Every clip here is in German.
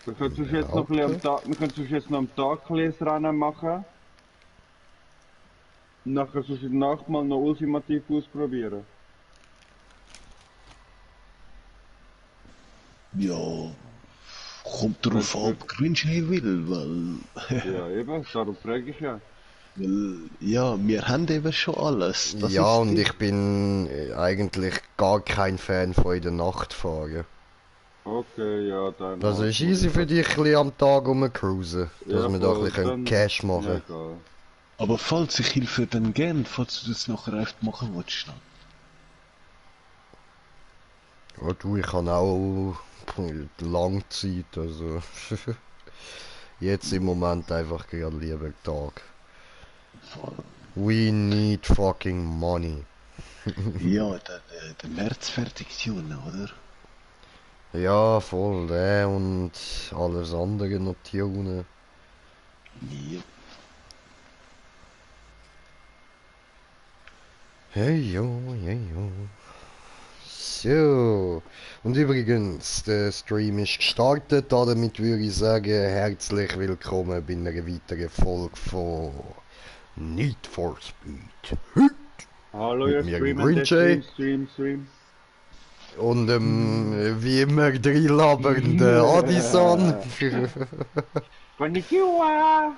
Wir können sonst jetzt noch ein bisschen am Tag, wir können sonst jetzt noch am Tag ein bisschen Rennen machen. Und nachher sonst in der Nacht mal noch ultimativ ausprobieren. Ja, kommt darauf an, ob Grünschei will, weil... Ja, eben, darum frage ich ja. weil, ja, wir haben eben schon alles. Das ja, ist und ich bin eigentlich gar kein Fan von in der Nacht fahren. Okay, ja, dann... Also halt ist easy für dich ein bisschen am Tag rumcruisen, dass Ja, wir da ein voll, bisschen dann- Cash machen. Ja, egal. Aber falls ich Hilfe dann gern, falls du das nachher einfach machen willst, dann. Ja, du, ich habe auch lang Zeit, also jetzt im Moment einfach gerade lieber Tag. Voll. We need fucking money. Ja, der März fertig tun, oder? Ja, voll, und alles andere noch tunen. Ja. Hey jo, hey jo. So. Und übrigens, der Stream ist gestartet, damit würde ich sagen, herzlich willkommen bei einer weiteren Folge von Need for Speed. Hallo, Mit ihr mir, Streamer, Green Jay. Stream. Und wie immer dreilabernder Addison. Konnichiwa!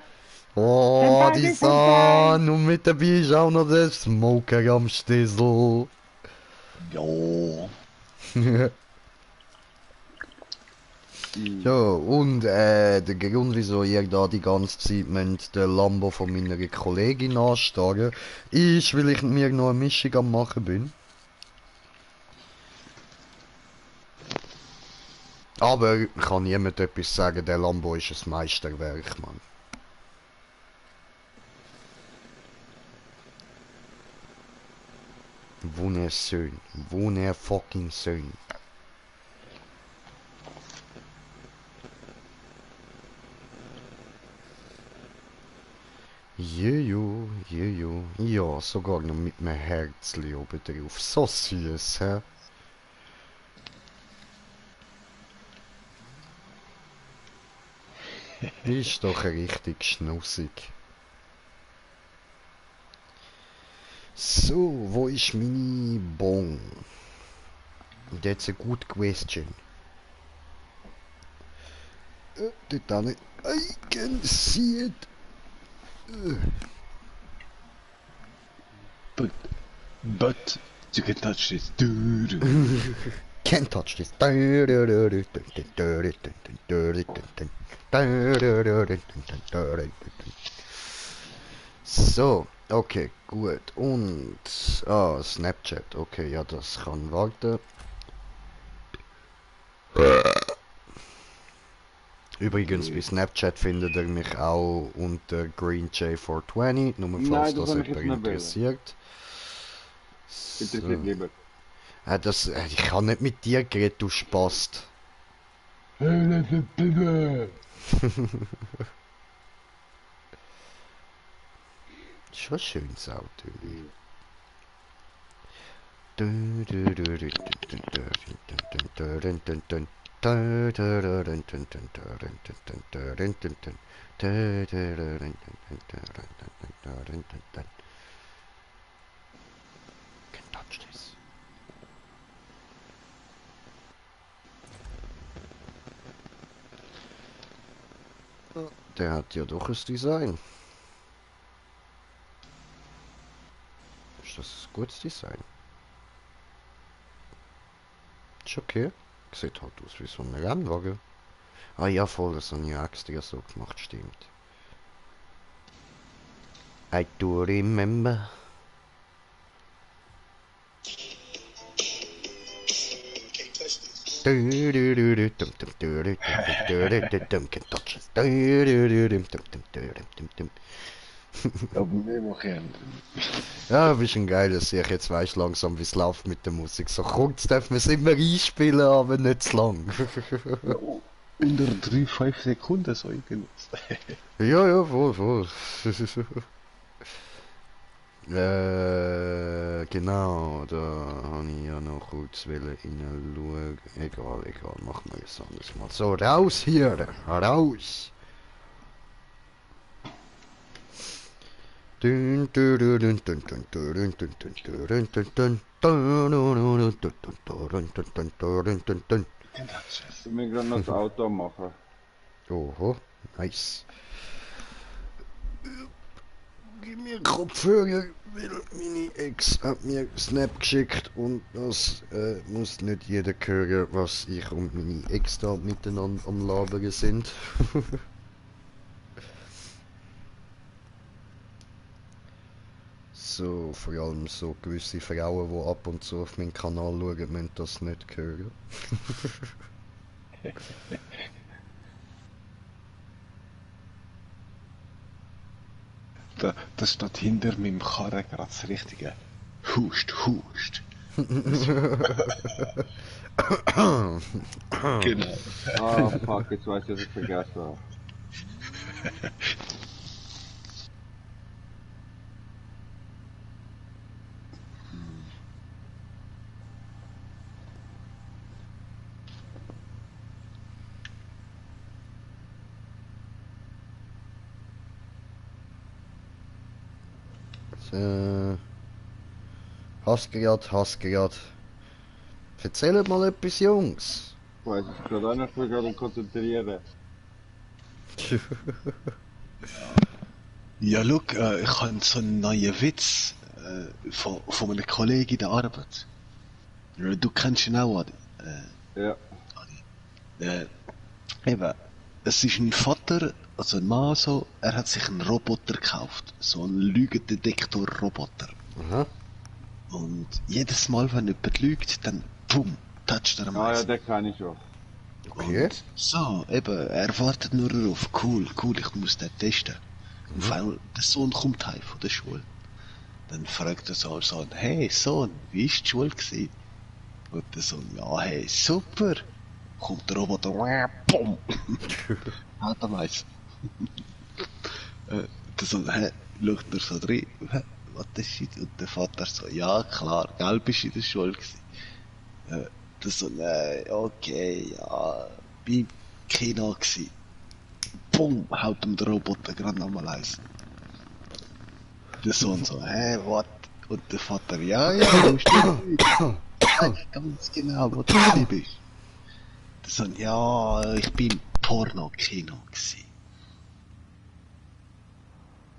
Oh, Senpai, Addison. Und mit dabei ist auch noch der Smoker am Stissel. Ja. Ja, und der Grund, wieso ihr da die ganze Zeit den Lambo von meiner Kollegin anstarren, ist, weil ich mir noch eine Mischung am machen bin. Aber kann niemand etwas sagen, der Lambo ist ein Meisterwerk, Mann. Wunderschön, fucking schön. Jejo, jejo. Ja, sogar noch mit einem Herzli oben drauf. So süß, hä? Ist doch richtig schnussig. So, wo ist meine Bon? That's a good question. Dort nicht. I can see it. But you can touch this. Can't touch this. So, okay, gut. Und Snapchat. Okay, ja, das kann warten. Übrigens, bei Snapchat findet ihr mich auch unter GreenJ420, nur falls Nein, das das habe ich jemand jetzt nicht interessiert. Interessiert lieber. Ich kann nicht mit dir reden, du Spast. Schon schönes Auto. Can touch this. Der hat ja doch ein Design. Ist das ein gutes Design? Ist okay. Sieht halt aus wie so ein Rennwagen. Ah ja, voll, das habe ich extra so gemacht, stimmt. I do remember. Aber wir machen. Ja, bist ein geiles ich jetzt weiß langsam, wie es läuft mit der Musik. So kurz darf man es immer einspielen, aber nicht zu lang. Unter 3-5 Sekunden so genutzt. Ja, voll. Genau, da habe ich ja noch kurz reinschauen. Egal, machen wir es anders mal. So, raus hier! Raus! Dun, dun, dun, dun, dun, dun, dun, dun, dun, dun, dun, dun, dun. Ich will gerade noch das Auto machen. Oho, nice. Gib mir Kopfhörer, weil meine Ex hat mir Snap geschickt und das muss nicht jeder hören, was ich und meine Ex da miteinander am Labern sind. So, vor allem so gewisse Frauen, die ab und zu auf meinen Kanal schauen, müssen das nicht hören. Da steht hinter meinem Karren gerade das richtige Hust, Hust. Genau. Ah, fuck, jetzt weiß ich, was ich vergessen habe. So. Hassgerät. Erzählt mal etwas, Jungs. Ich weiß es gerade auch nicht, ich will gerade konzentrieren. Ja, look, ich habe so einen neuen Witz von einem Kollegen in der Arbeit. Du kennst ihn auch, Adi. Ja. Eben, es ist ein Vater, also ein Mann so, er hat sich einen Roboter gekauft. So einen Lügendetektor-Roboter. Aha. Und jedes Mal, wenn jemand lügt, dann pum, toucht er am Ah ja, meisten. den kann ich schon. Okay. Und so, eben, er wartet nur darauf, cool, ich muss den testen. Und auf einmal, der Sohn kommt heim von der Schule. Dann fragt der Sohn, hey Sohn, wie ist die Schule gewesen? Und der Sohn, ja, hey, super. Kommt der Roboter, bumm, hat er meist. Der Sohn, schaut er so rein, was ist das? Und der Vater so, ja klar, gell, bist du in der Schule gewesen? Der Sohn, okay, ja, beim Kino gewesen. Bumm, haut ihm der Roboter gerade nochmal eins. Der Sohn so, what? Und der Vater, ja, du musst ganz genau, wo du gewesen bist. Der Sohn, ja, ich bin im Porno-Kino gewesen.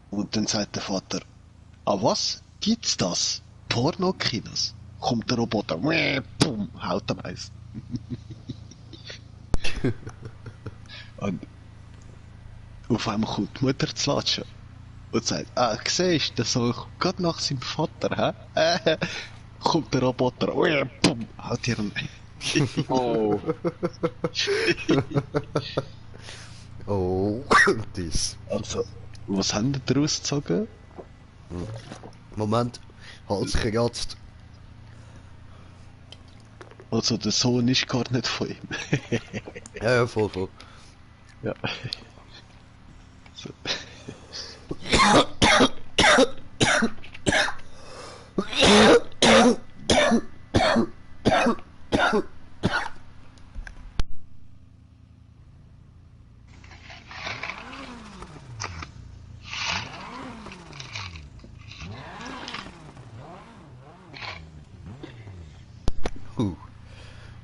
Und dann sagt der Vater, ah was? Gibt's das? Pornokinos? Kommt der Roboter, bumm, haut am Eis. Und auf einmal kommt die Mutter zu latschen und sagt, siehst du, der Sohn kommt gerade nach seinem Vater, hä? Kommt der Roboter, bumm, haut ihr am Eis. Oh. Oh, das. Also, was haben die daraus gezogen? Moment, Hals geratzt. Also, der Sohn ist gar nicht von ihm. Ja, voll. Ja. So.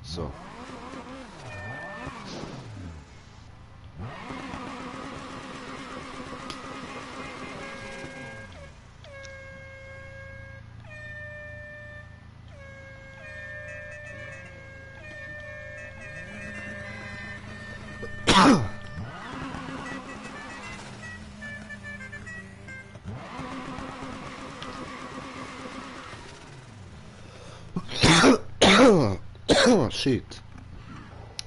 So. Oh, shit.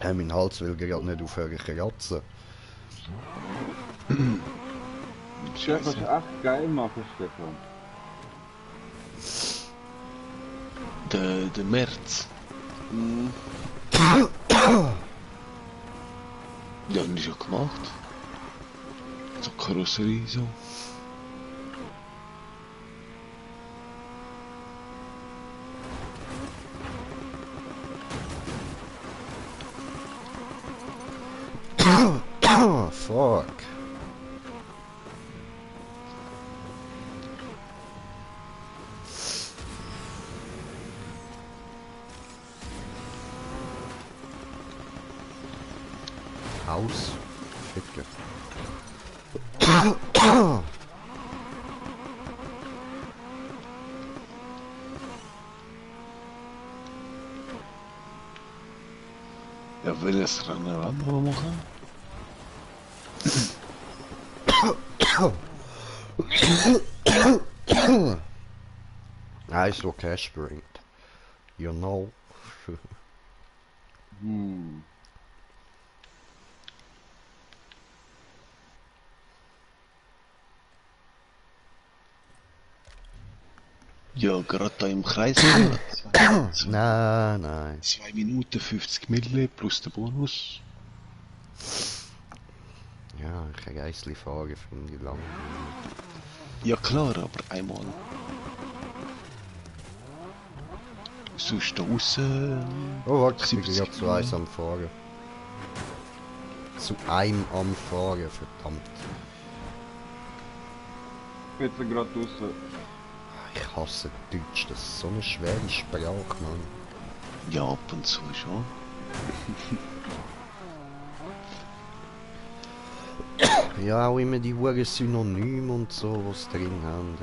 Mein Hals will gerade nicht aufhören zu kratzen. Chef, was echt geil machen, Stefan. Der März. Ja, nicht schon gemacht. So Karosserie so. Fuck. Haus. Ficke. Ja, welches Rennen wollen wir machen? Eins, wo Cash bringt. You know. Hm. Ja, gerade da im Kreis. Nein. 2 Minuten 50 Mille plus der Bonus. Ja, ich kann Geissli fahren, finde ich lang. Ja klar, aber einmal. Sonst da aussen. Oh, warte, ich bin 70 gerade zu eins am Fahren. Zu einem am Fahren, verdammt. Jetzt gerade draußen. Ich hasse Deutsch, das ist so eine schwere Sprache, Mann. Ja, ab und zu schon. Ja, auch immer die Huren Synonyme und so, was drin haben.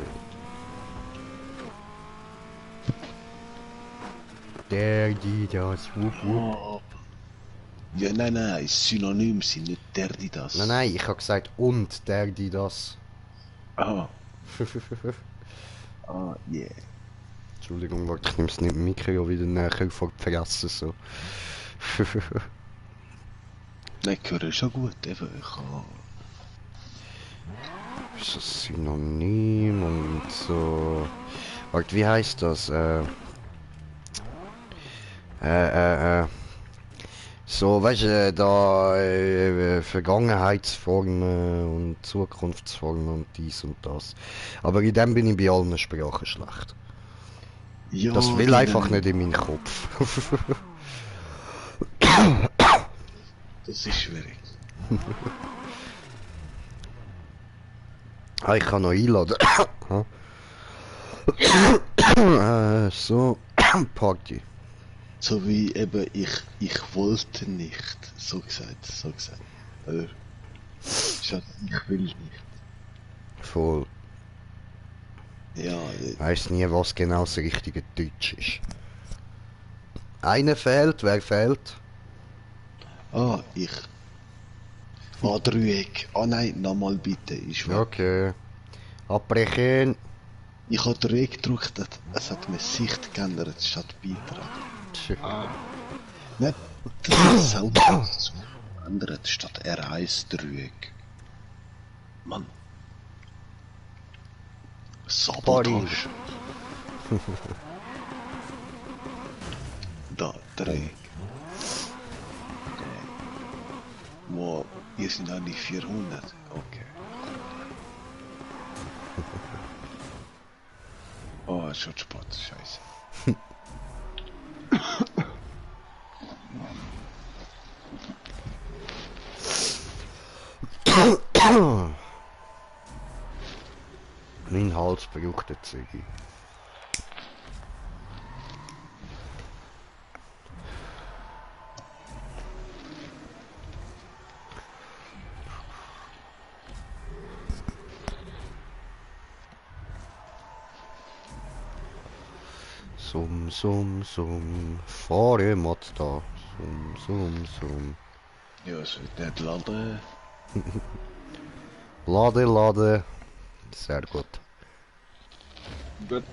Der, die, das, wup, wup. Ja, nein, Synonym sind nicht der, die das. Nein, ich habe gesagt, und der, die, das. Ah, yeah. Entschuldigung, warte, ich nehme es nicht mit Mikro wieder näher vor die Fresse, so. Nein, hören schon gut, eben. Ich kann... So Synonym und so. Warte, wie heißt das? So, weißt du, da Vergangenheitsformen und Zukunftsformen und dies und das. Aber in dem bin ich bei allen Sprachen schlecht. Ja, Das will dann- einfach nicht in meinen Kopf. Das ist schwierig. Ah, ich kann noch einladen. So, Party. So wie eben, ich wollte nicht. So gesagt. Oder? Statt ich will nicht. Voll. Ja, Weiß nie, was genau das richtige Deutsch ist. Einer fehlt, wer fehlt? ich. Dreieck. Nein, nochmal bitte. Ich war. Okay. Abbrechen. Ich habe Dreieck gedrückt, es hat mir Sicht geändert statt Beitrag. Nicht, das ist selber so geändert statt R1 Dreieck. Mann. Sabotage. Da, Dreieck. Wow, hier sind alle 400. Okay. Oh, schon spät, scheiße. Mein Hals braucht eine Züge. Summ, fahre Mazda. Summ. Ja, es wird nicht laden. Lade. Sehr gut. Gut.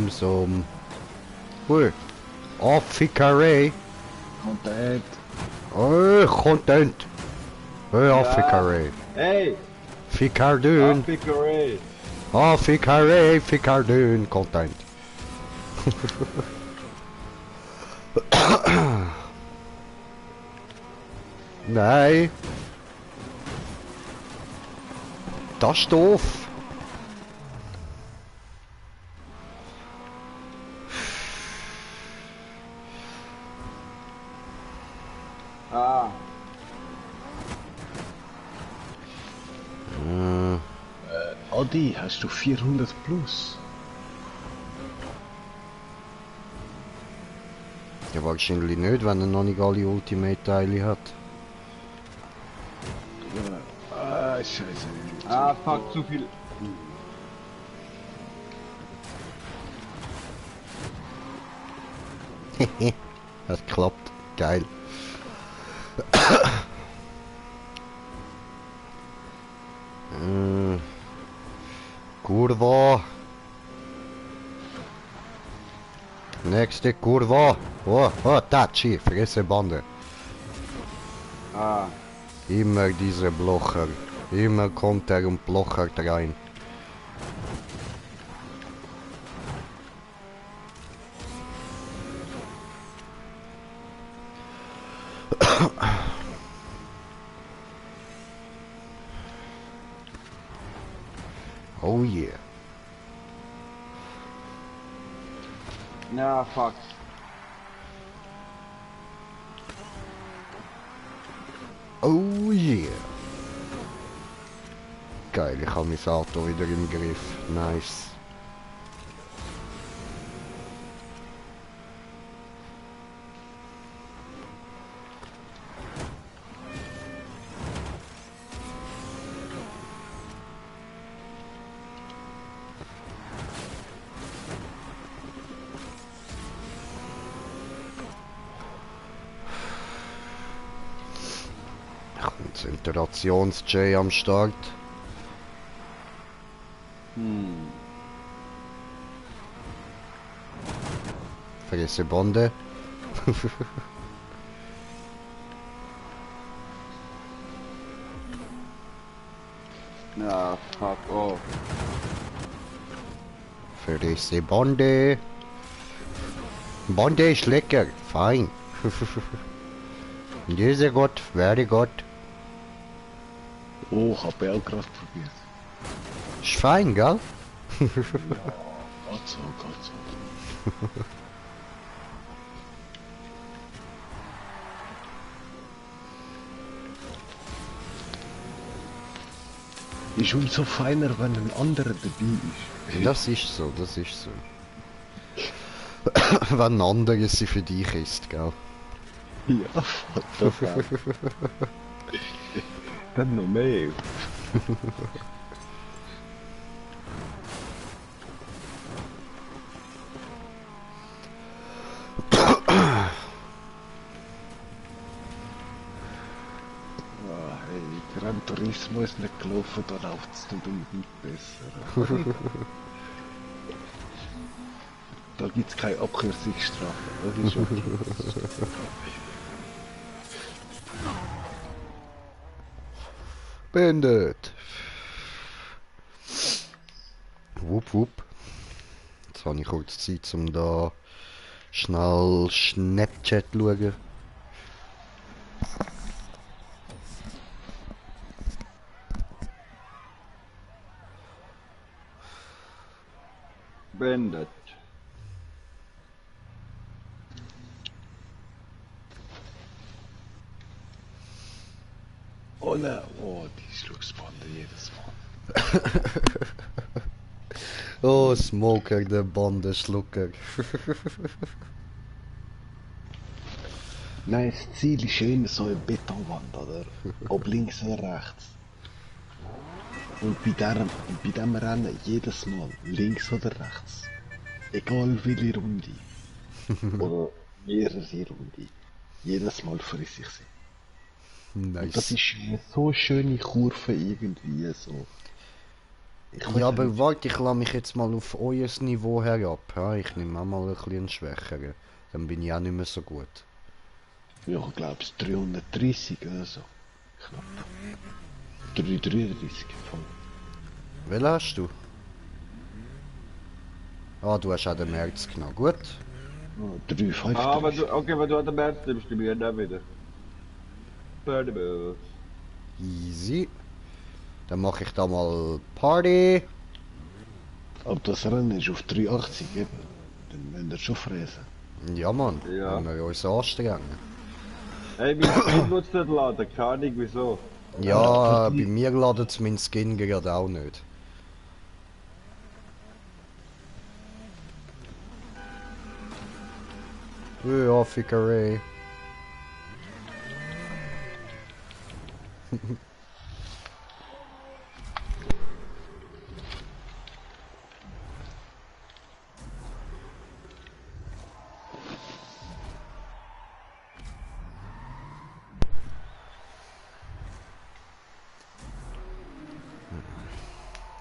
Summ. Ui. Affikaré. Content. Content. Affikaré. Hey! Ficardun. Affikaré! Ah, Ficardön, Content. Nein. Das ist doof. Ah, Adi, hast du 400 plus? Ja, wahrscheinlich nicht, wenn er noch nicht alle Ultimate-Teile hat. Ah, scheiße. ah, fuck, zu viel. Das klappt. Geil. Kurva. Nächste Kurva. Oh, oh, Tachi, fresse Bande. Ah, Immer diese Blocher. Immer kommt er und blochert rein. Oh yeah. ja, fuck. Oh yeah. Geil, ich habe mein Auto wieder im Griff. Nice. Konzentrations-J am Start. Fresse Bande. Ja, fuck, oh. Fresse Bande. Bande ist lecker. Fein. Dieser Gott, werde Gott. Oh, ich hab Belgrad probiert. Ist fein, gell? Gott so, Gott so. Ist umso feiner, wenn ein anderer dabei ist. Das ist so, das ist so. Wenn ein anderes sie für dich ist, gell? Ja, das dann noch mehr. Ah, hey, Gran Turismo ist nicht gelaufen, da läuft es nicht unbedingt besser. Da gibt es keine Abkürzungsstrafe, das ist okay. Beendet. Wupp, wupp. Jetzt habe ich kurz Zeit, um da schnell Snapchat zu schauen. Beendet. Oh nein, oh, die Schlucksbande jedes Mal. Oh, Smoker, der Bandenschlucker. Nein, das Ziel ist ja immer so eine Betonwand, oder? Ob links oder rechts. Und bei dem Rennen jedes Mal links oder rechts. Egal welche Runde. Oder mehrere Runde. Jedes Mal friss ich sie. Und das Nice. ist eine so schöne Kurve irgendwie so. Ja, aber warte, ich lasse mich jetzt mal auf euer Niveau herab. Ja, ich nehme auch mal ein bisschen schwächeren. Dann bin ich auch nicht mehr so gut. Ja, ich glaube es 330 oder so. Knapp. 333 voll. Welchen hast du? Ah, du hast auch den März genommen. Gut. Oh, 3, 5, Ah, 3. okay, wenn du an den März nimmst, nehme ich ihn auch wieder. Burnables. Easy. Dann mache ich da mal Party. Aber das Rennen ist auf 380 eben. Dann müsst ihr schon fräsen. Ja, Mann. Ja. Wenn wir uns anstrengen. Hey, mein Skin nutzt nicht laden, keine Ahnung wieso. Ja, bei mir ladet es mein Skin gerade auch nicht. Ja, Fickerei.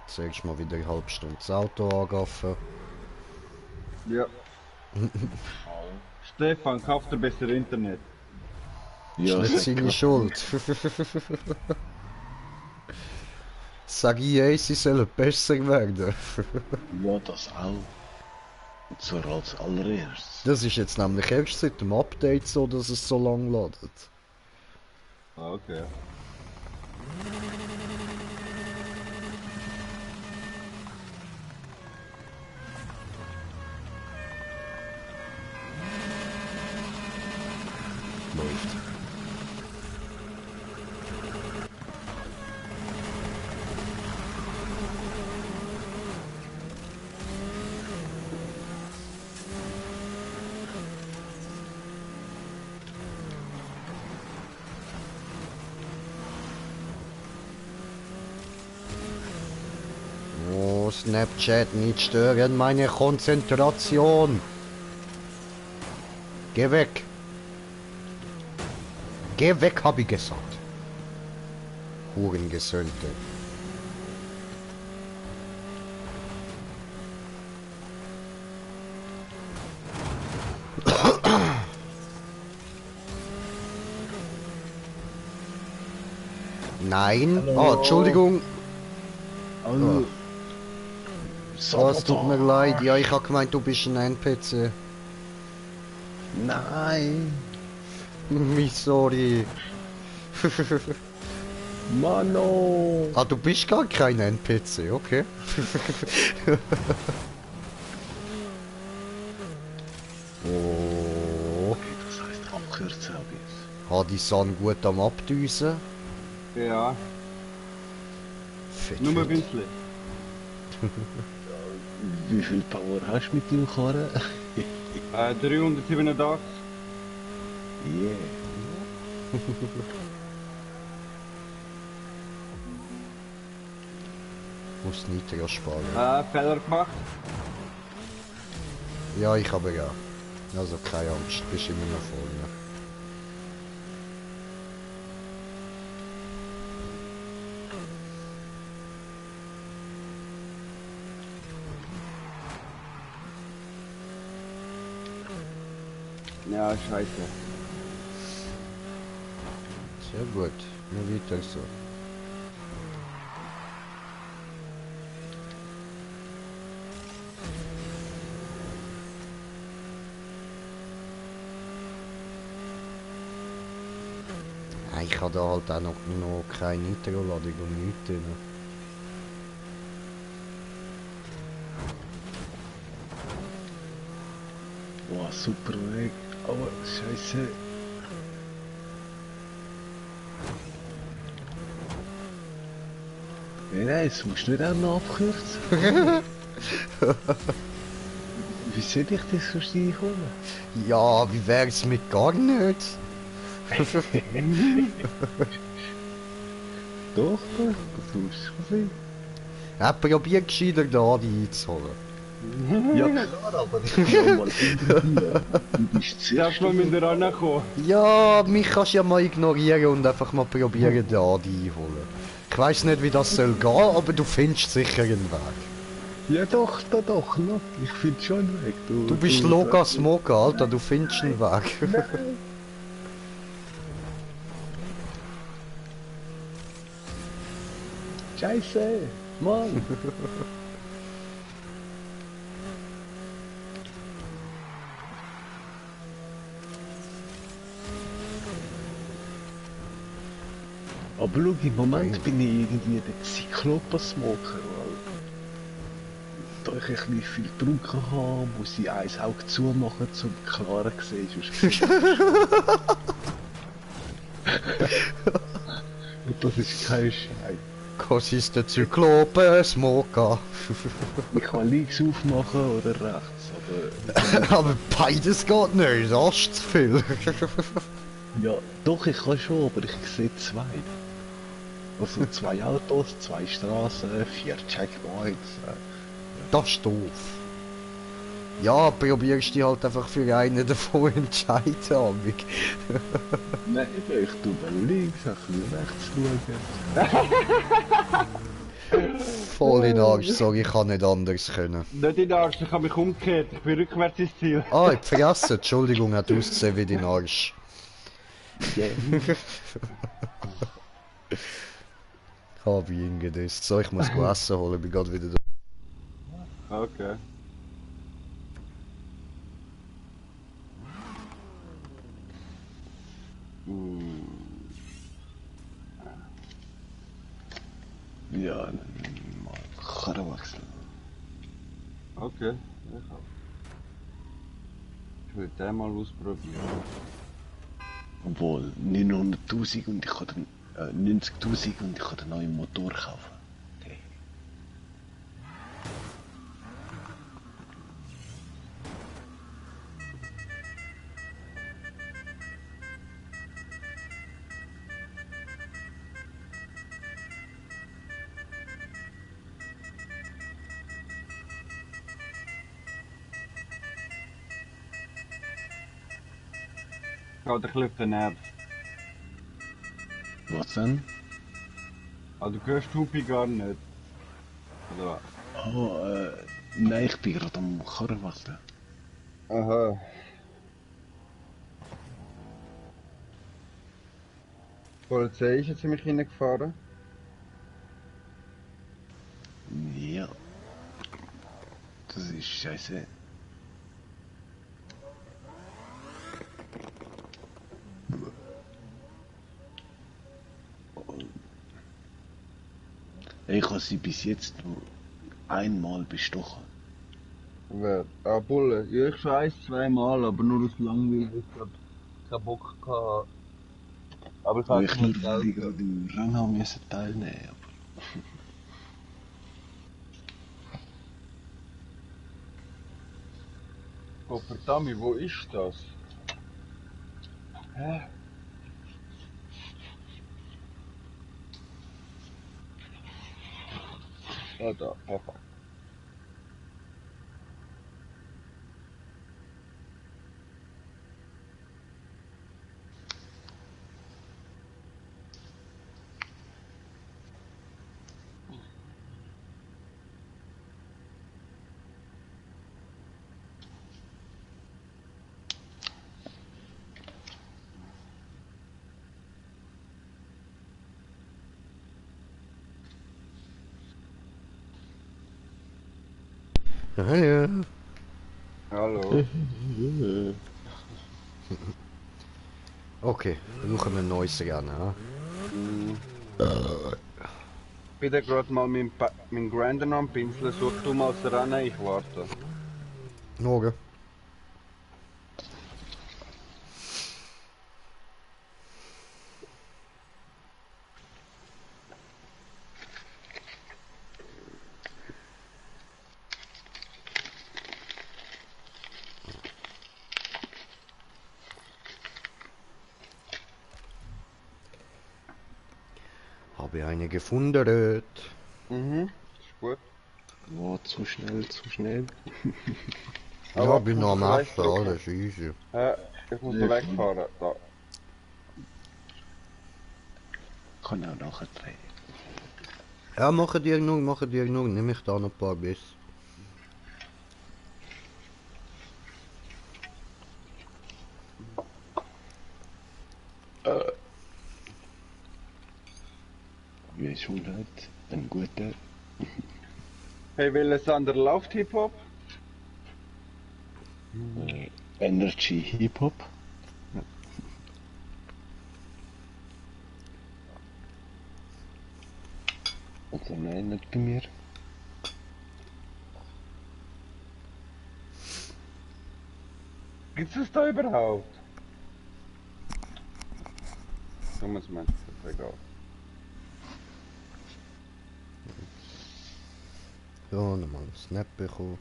Zuerst mal wieder eine halbe Stunde das Auto angaffen. Ja. Stefan, kauf dir besser Internet. Ja, Ist nicht sag seine grad. Schuld. Sag ich, sie sollen besser werden. Ja, das auch. Und zwar als allererstes. Das ist jetzt nämlich erst seit dem Update so, dass es so lang ladet. Ah, okay. Läuft. Oh, Snapchat, nicht stören meine Konzentration. Geh weg. Geh weg, hab ich gesagt. Hurengesöhnte. Nein. Oh, Entschuldigung. Also, Oh, es tut mir leid. Ja, ich hab gemeint, du bist ein NPC. Nein! Sorry. Mano! Ah, du bist gar kein NPC, okay. Oh. Okay, das heißt abkürzen habe ich. Hat die Sonne gut am Abdüsen? Ja, Fett, nur ein fett. bisschen. Wie viel Power hast du mit deinem Karren? 387. Yeah. Muss Nitro sparen. Fehler gemacht. Ja, ich aber ja. Also keine Angst, bist immer noch vorne. Ja, scheiße. Sehr gut. Nur weiter so. Ah, ich habe da halt auch noch keine Nitro-Ladung und nichts drin. Wow, super Weg. Aber scheiße. Nein, das musst du nicht auch noch abkürzen. Wie soll ich das sonst einkommen? Ja, wie wär's mit gar nicht? Doch, das musst du sein. Ja, probier gescheiter da die einzuholen. Ja klar, aber ich kann mal interessieren. Du bist Zuerst mal mit der rankommen. Ja, mich kannst du ja mal ignorieren und einfach mal probieren da die einholen. Ich weiss nicht, wie das soll gehen, aber du findest sicher einen Weg. Ja doch, doch, look, ich finde schon einen Weg. Du bist Logas Moga, Alter, du findest einen Weg. Scheiße, Mann. Aber schau, im Moment bin ich irgendwie der Cyclopen-Smoker, weil da ich ein bisschen viel Druck habe, muss ich ein Auge zumachen, um klarer zu sehen, sonst sehe ich Und das ist kein Scheiß. Was ist der Zyklope Smoker? Ich kann links aufmachen oder rechts, aber... Aber beides geht nicht, das ist zu viel. Ja, doch, ich kann schon, aber ich sehe zwei. Also 2 Autos, 2 Straßen, 4 Checkpoints. Das ist doof. Ja, probierst dich halt einfach für einen davon entscheiden, Amig. Nein, ich tue mal links, ein bisschen rechts schauen. Voll in Arsch, sorry, ich kann nicht anders können. Nicht in den Arsch, ich habe mich umgekehrt. Ich bin rückwärts ins Ziel. Ah, ich vergessen, Entschuldigung, hat ausgesehen wie dein Arsch. Yeah. Hab ich ihn gedisst. So, ich muss Essen holen, bin gerade wieder da. Okay. Ja, mal Karren wechseln. Okay. Ich will den mal ausprobieren. Obwohl, 900'000 und ich kann dann 90'000 und ich kann einen neuen Motor kaufen. Okay. Geht ein bisschen auf den Nerv. Was denn? Ah, du hörst Hupi gar nicht. Oder was? Oh, nein, ich bin gerade am Karren wechseln. Aha. Die Polizei ist jetzt in mich hineingefahren. Ja. Das ist scheiße. Ich habe sie bis jetzt nur einmal bestochen. Wer? Ah, Bulle. Ja, ich schon 1-2 Mal, aber nur aus Langweil. Ich hab keinen Bock gehabt. Aber ich Weil hatte ich nur nicht weil ich Geld. gerade im Rennen haben müssen teilnehmen. Oh, verdammt, wo ist das? Hä? Ah, da. Perfekt. Ja, ja. Hallo. Okay, brauchen wir ein neues Rennen, ha? Bitte gerade mal mein Grander am Pinsel. Such du mal das Rennen, ich warte. Morgen. Habe eine gefunden. Mhm, ist gut. Oh, zu schnell, zu schnell. Ja, Aber bin ich noch am muss Essen, drücken. alles easy. Ich muss da wegfahren. Da. Kann auch nachher drehen. Ja, machen dir nur, nimm ich da noch ein paar Biss. Wie es schon hat, ein guter Hey, welcher Sander läuft Hip-Hop? Energy Hip-Hop. Also nein, nicht bei mir. Gibt's das da überhaupt? Thomas meint, das ist egal. Ja, nochmal einen Snap bekommen.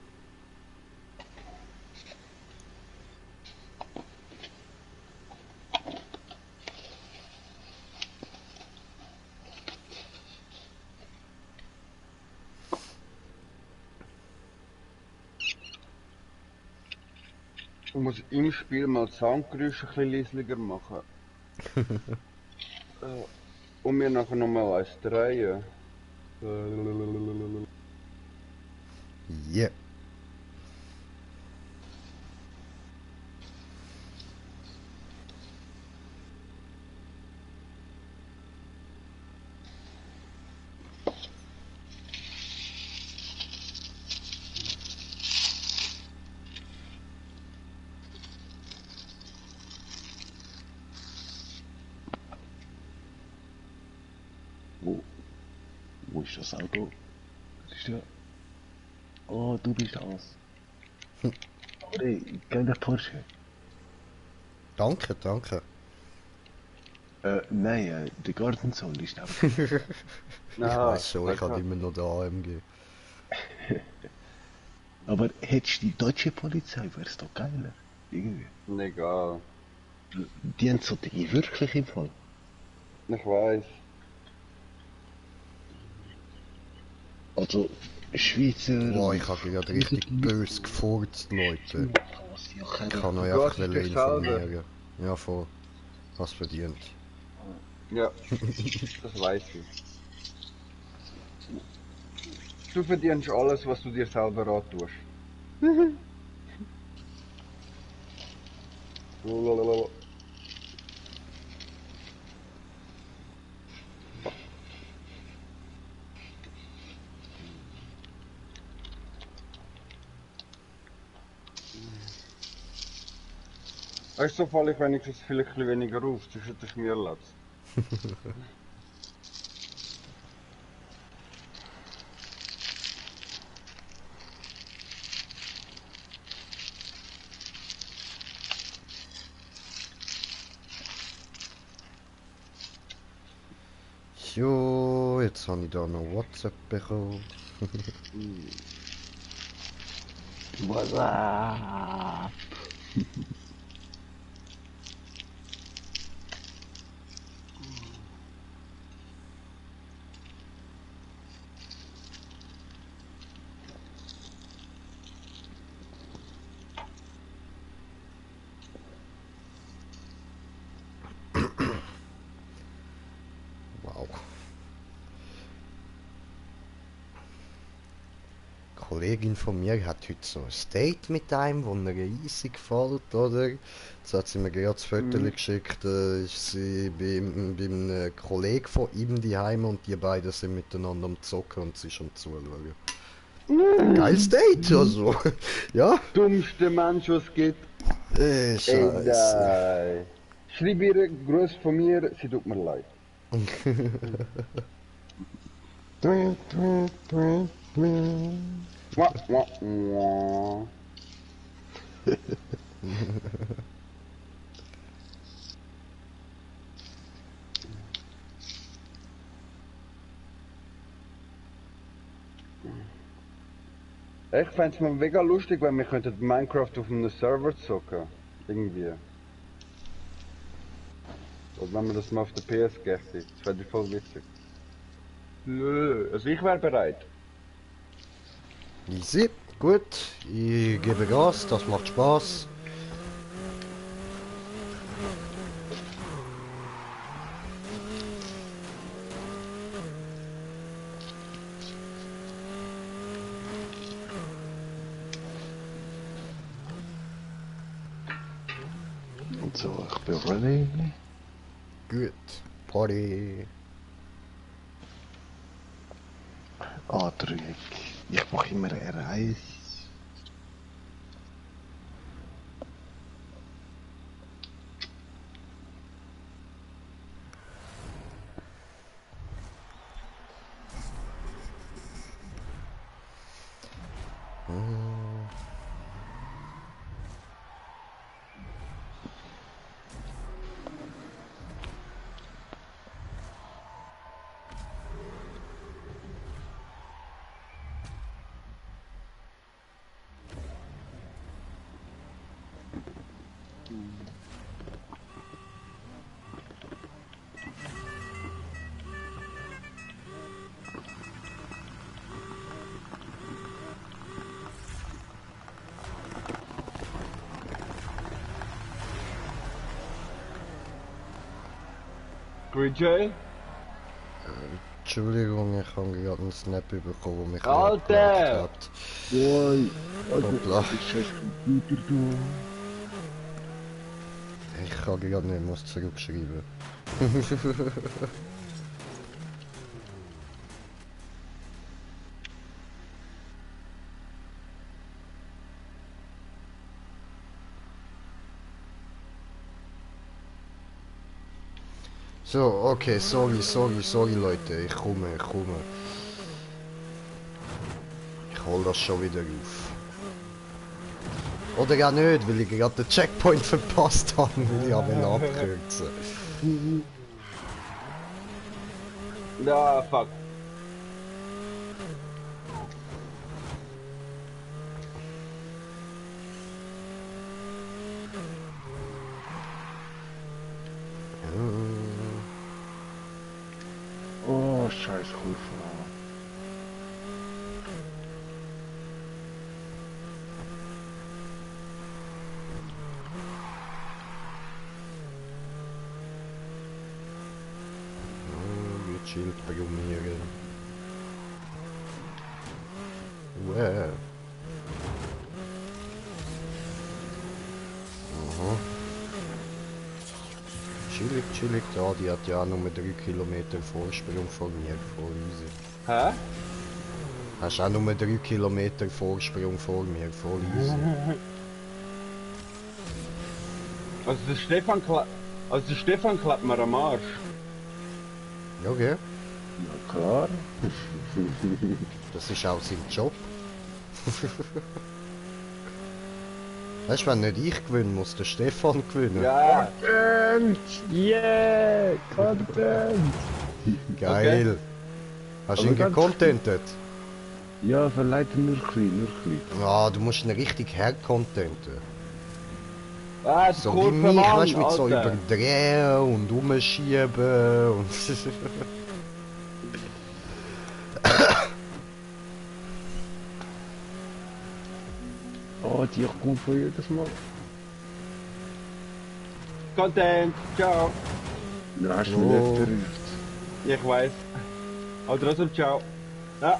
Ich muss im Spiel mal die Soundgeräusche ein bisschen leislicher machen. Und mir nachher nochmal eins drehen. Yeah. Wo ist das Auto? Das ist ja... Oh, du bist das. Aber ey, geiler Porsche. Danke, danke. Nein, der Garden Soul ist auch. Ich weiß schon, ich habe immer noch den AMG. Aber hättest du die deutsche Polizei, wär's doch geiler. Irgendwie. Egal. Die haben so die wirklich im Fall. Ich weiß. Also, Schweizer... Boah, ich habe gerade richtig böse gefurzt, Leute. Ich kann euch Gott, einfach ich selber. informieren. Ja, voll. Was verdient. Ja, das weiß ich. Du verdienst alles, was du dir selber antust. Lalalala. Weißt du, so falle ich wenigstens vielleicht ein bisschen weniger auf, sonst hätte ich mir erlaubt. Jo, jetzt habe ich da noch WhatsApp bekommen. What's up? Wow. Eine Kollegin von mir hat heute so ein Date mit einem, wo mir easy gefällt, oder? Jetzt hat sie mir gerade das Foto geschickt, ist sie bei einem Kollegen von ihm daheim und die beiden sind miteinander am Zocken und sie ist am Zuschauen. Geiles Date, also. Ja. Dummste Mensch, was es gibt. Scheiße. Nein. Schreib ihr einen Gruß von mir, sie tut mir leid. Wah, wah, wah. Ich fände es mal mega lustig, wenn wir könnten Minecraft auf einem Server zocken. Irgendwie. Oder wenn man das mal auf der PS gäbe. Das fände ich voll witzig. Also ich wäre bereit. Easy, gut. Ich gebe Gas, das macht Spaß. Und so, ich bin ready. Gut. Party. Dreieck. Ich mache immer R1. Green Jay? Entschuldigung, ich habe gerade einen Snap bekommen, der mich Alter! hat. Oi, Hoppla. ist scheiß Computer du. Ich kann gerade nicht was zurückschreiben. So, okay, sorry Leute, ich komme. Ich hol das schon wieder auf. Oder gar nicht, weil ich gerade den Checkpoint verpasst habe, weil ich will abkürzen. Ja, fuck. Oh, scheiß Kurve. Schild brummieren. Wow. Aha. Chillig da, die hat ja nur 3 Kilometer Vorsprung von mir, voll easy. Hä? Hast auch nur 3 Kilometer Vorsprung vor mir, voll easy. Also der Stefan klappt mir am Arsch. Okay, Na klar. das ist auch sein Job. Weißt du, wenn nicht ich gewinne, muss der Stefan gewinnen. Ja. Content! Yeah! Content! Geil. Hast du Aber ihn ganz- gecontentet? Ja, verleiht nur ein bisschen. Ah, du musst ihn richtig hercontenten. Ah, die So wie Kurve, mich, Mann, weißt du, mit so Alter. überdrehen und umschieben und... Oh, die kommt von jedes Mal. Content, ciao. Du hast Oh. mich nicht berührt. Ich weiß. Aber trotzdem, ciao. Ja,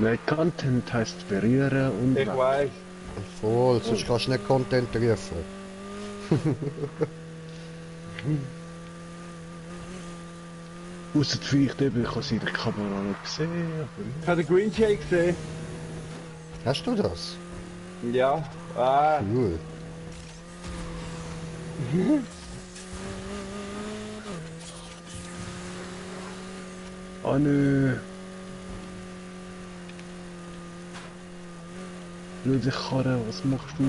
Nein, Content heisst berühren und ich weg. weiß. Voll, sonst kannst du nicht Content rufen. Ausser vielleicht eben, ich habe sie in der Kamera nicht gesehen, aber Ich habe den Green Jay gesehen. Hast du das? Ja. Ah, Cool. ja. Ah nö. Blöde Karre, was machst du?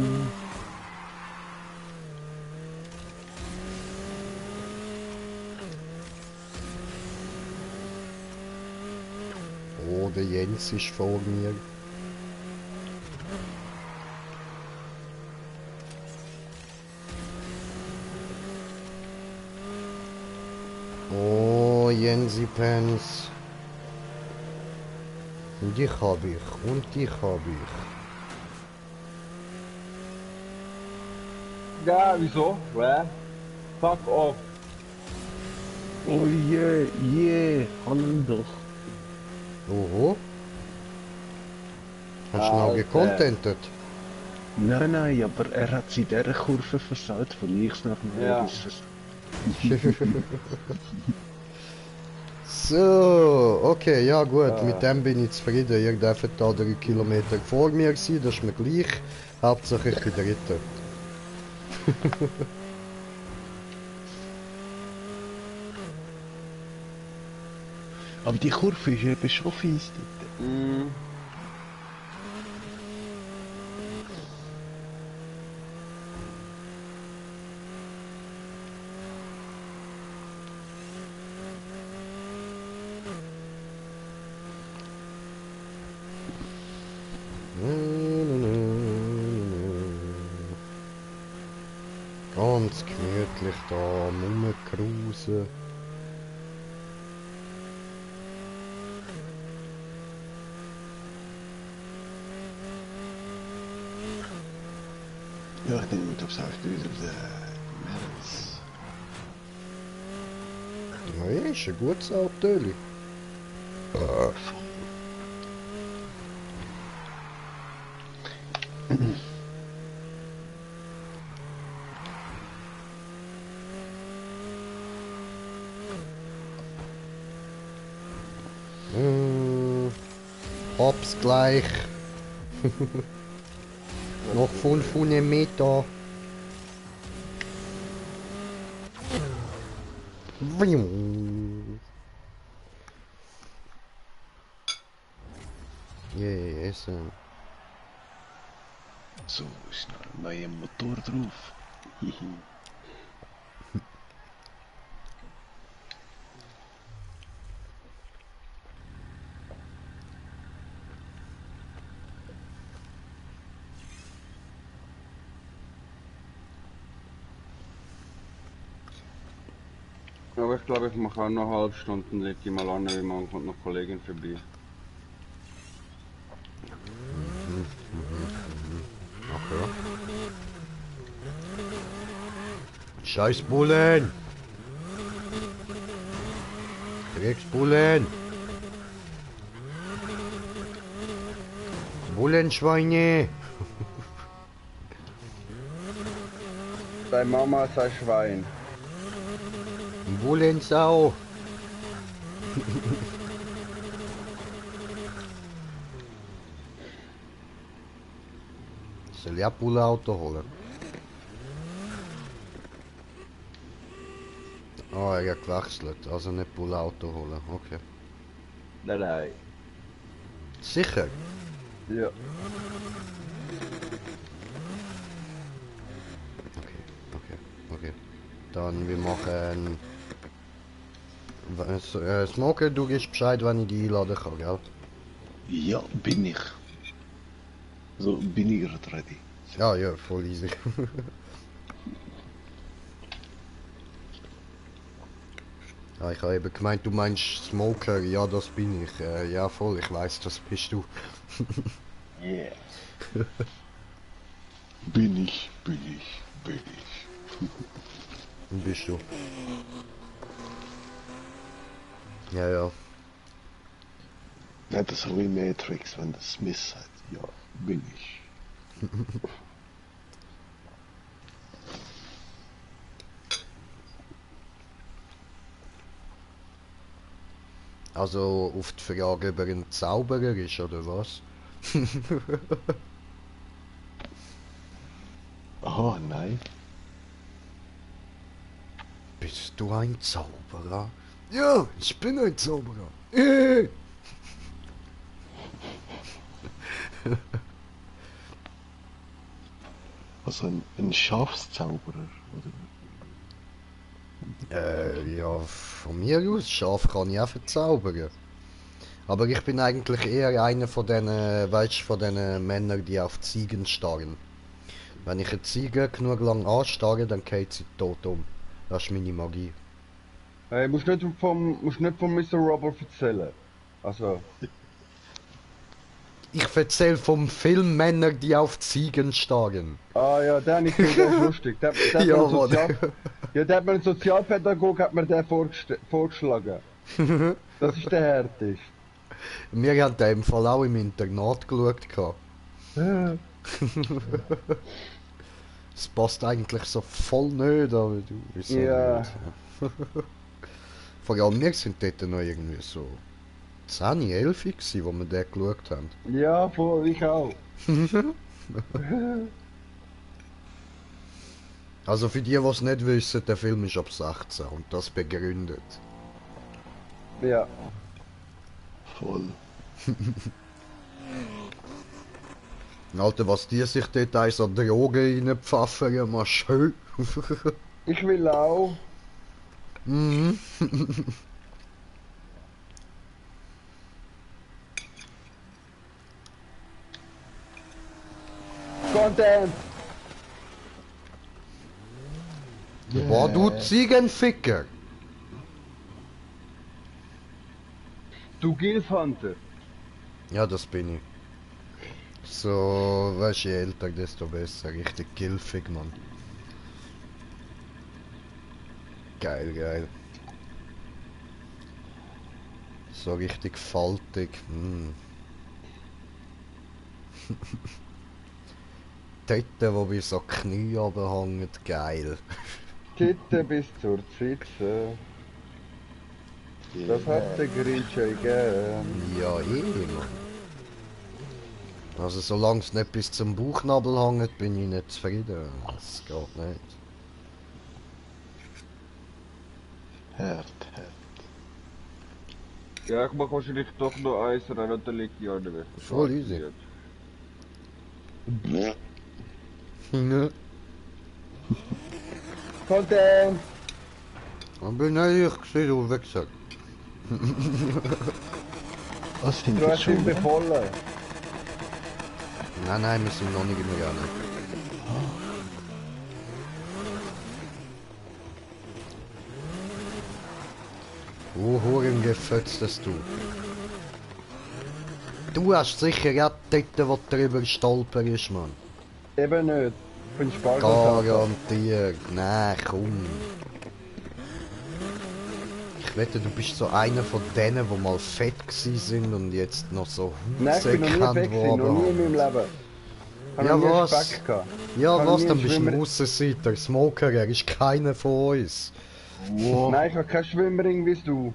Oh, der Jens ist vor mir. Oh, Jensi Pens. Und dich hab ich. Und dich hab ich. ja, wieso? Fuck off. Oh je, haben doch. Oho. Hast du ihn auch Alter. gecontentet? Nein, aber er hat sie in dieser Kurve versaut, von links nach Ja. rechts. So, okay, ja gut, Ah. mit dem bin ich zufrieden. Ihr dürft da 3 Kilometer vor mir sein, das ist mir gleich. Hauptsache ich bin Dritter. Aber die Kurve ist eben schon fies dort. Mm. Ganz gemütlich da am Rumcruisen. Ja, ich denke, mit aufs Hälfte wieder der März. Ja, ist ein gutes Auto. Hab's gleich. Noch 500 Meter. Yes. So, ist noch ein neuer Motor drauf. Hihi. Aber ich glaube, ich mache auch noch eine halbe Stunde und lege die mal an, weil morgen kommt noch eine Kollegin vorbei. Okay. Scheiß Bullen! Drecksbullen! Bullenschweine! Deine Mama ist ein Schwein. Bullensau! Soll ich ein Bullenauto holen? Oh, er hat gewechselt. Also nicht Bullenauto holen. Okay. Nein. Sicher? Ja. Okay. Dann wir machen... Smoker, du gibst Bescheid, wenn ich die einladen kann, gell? Ja, bin ich. So, bin ich gerade ready. Ja, voll easy. Ja, ich habe eben gemeint, du meinst Smoker. Ja, das bin ich. Ja, voll, ich weiß, das bist du. Yeah. Bin ich. Und bist du? Ja. Ja, das ist so wie Matrix, wenn der Smith sagt, ja, bin ich. Also auf die Frage, ob er ein Zauberer ist, oder was? Oh, nein. Bist du ein Zauberer? Ja, ich bin ein Zauberer. Also ein Schafszauberer, oder? Ja, von mir aus, Schaf kann ich auch verzaubern. Aber ich bin eigentlich eher einer von denen, weißt, von denen Männern, die auf Ziegen starren. Wenn ich eine Ziege genug lang anstarre, dann geht sie tot um. Das ist meine Magie. Hey, musst nicht vom Mr. Robert erzählen. Also, Ich erzähle vom Film Männer, die auf Ziegen starren. ah ja, der nicht, der ist lustig. Der hat Ja, mir einen Mann. der hat mir einen Sozialpädagog hat mir den vorgeschlagen. Das ist der härteste. Wir haben den im Fall auch im Internat geschaut. Es passt eigentlich so voll nicht, aber du bist so Ja. nicht. Vor allem wir sind dort noch irgendwie so 10, 11 gewesen, wo wir den geschaut haben. Ja, voll, ich auch. Also für die es nicht wissen, der Film ist ab 16 und das begründet. Ja. Voll. Alter, was die sich dort eins an Drogen reinpfaffen, mal schön. Ich will auch. Mhm. Content! War du Ziegenficker? Du Gilfhunter. Ja, das bin ich. So, weißt du, je älter, desto besser. Richtig gilfig, Mann. Geil, geil. So richtig faltig. Titten, wo bis so Knie runterhängen, geil. Titten bis zur Zitze. Das hat der Gritsche gern. Ja, Mann. Also solange es nicht bis zum Bauchnabel hängt, bin ich nicht zufrieden. Das geht nicht. Hart. Ja, ich mache wahrscheinlich doch noch eins rein, dann liegt die andere weg. Voll easy. Ne? Content! Ich bin ehrlich gesehen, du Wichser. Was sind Du das hast ihn schon? befohlen. Nein, wir sind noch nicht im Rennen. Huren gefötztes du. Du hast sicher ja dort, wo drüber stolperst, Mann. Eben nicht. Ich bin Spargel. Garantiert. Nein, komm. Ich wette, du bist so einer von denen, die mal fett gsi sind und jetzt noch so Nein, ich bin noch nie haben, weg, noch nie in meinem Leben. Ich habe Ja, noch nie was? Speck gehabt. Ja, Kann was, nie dann ein bist du ein Schwimmer- Aussenseiter. Smoker, er ist keiner von uns. Wow. Nein, ich habe keinen Schwimmring wie du.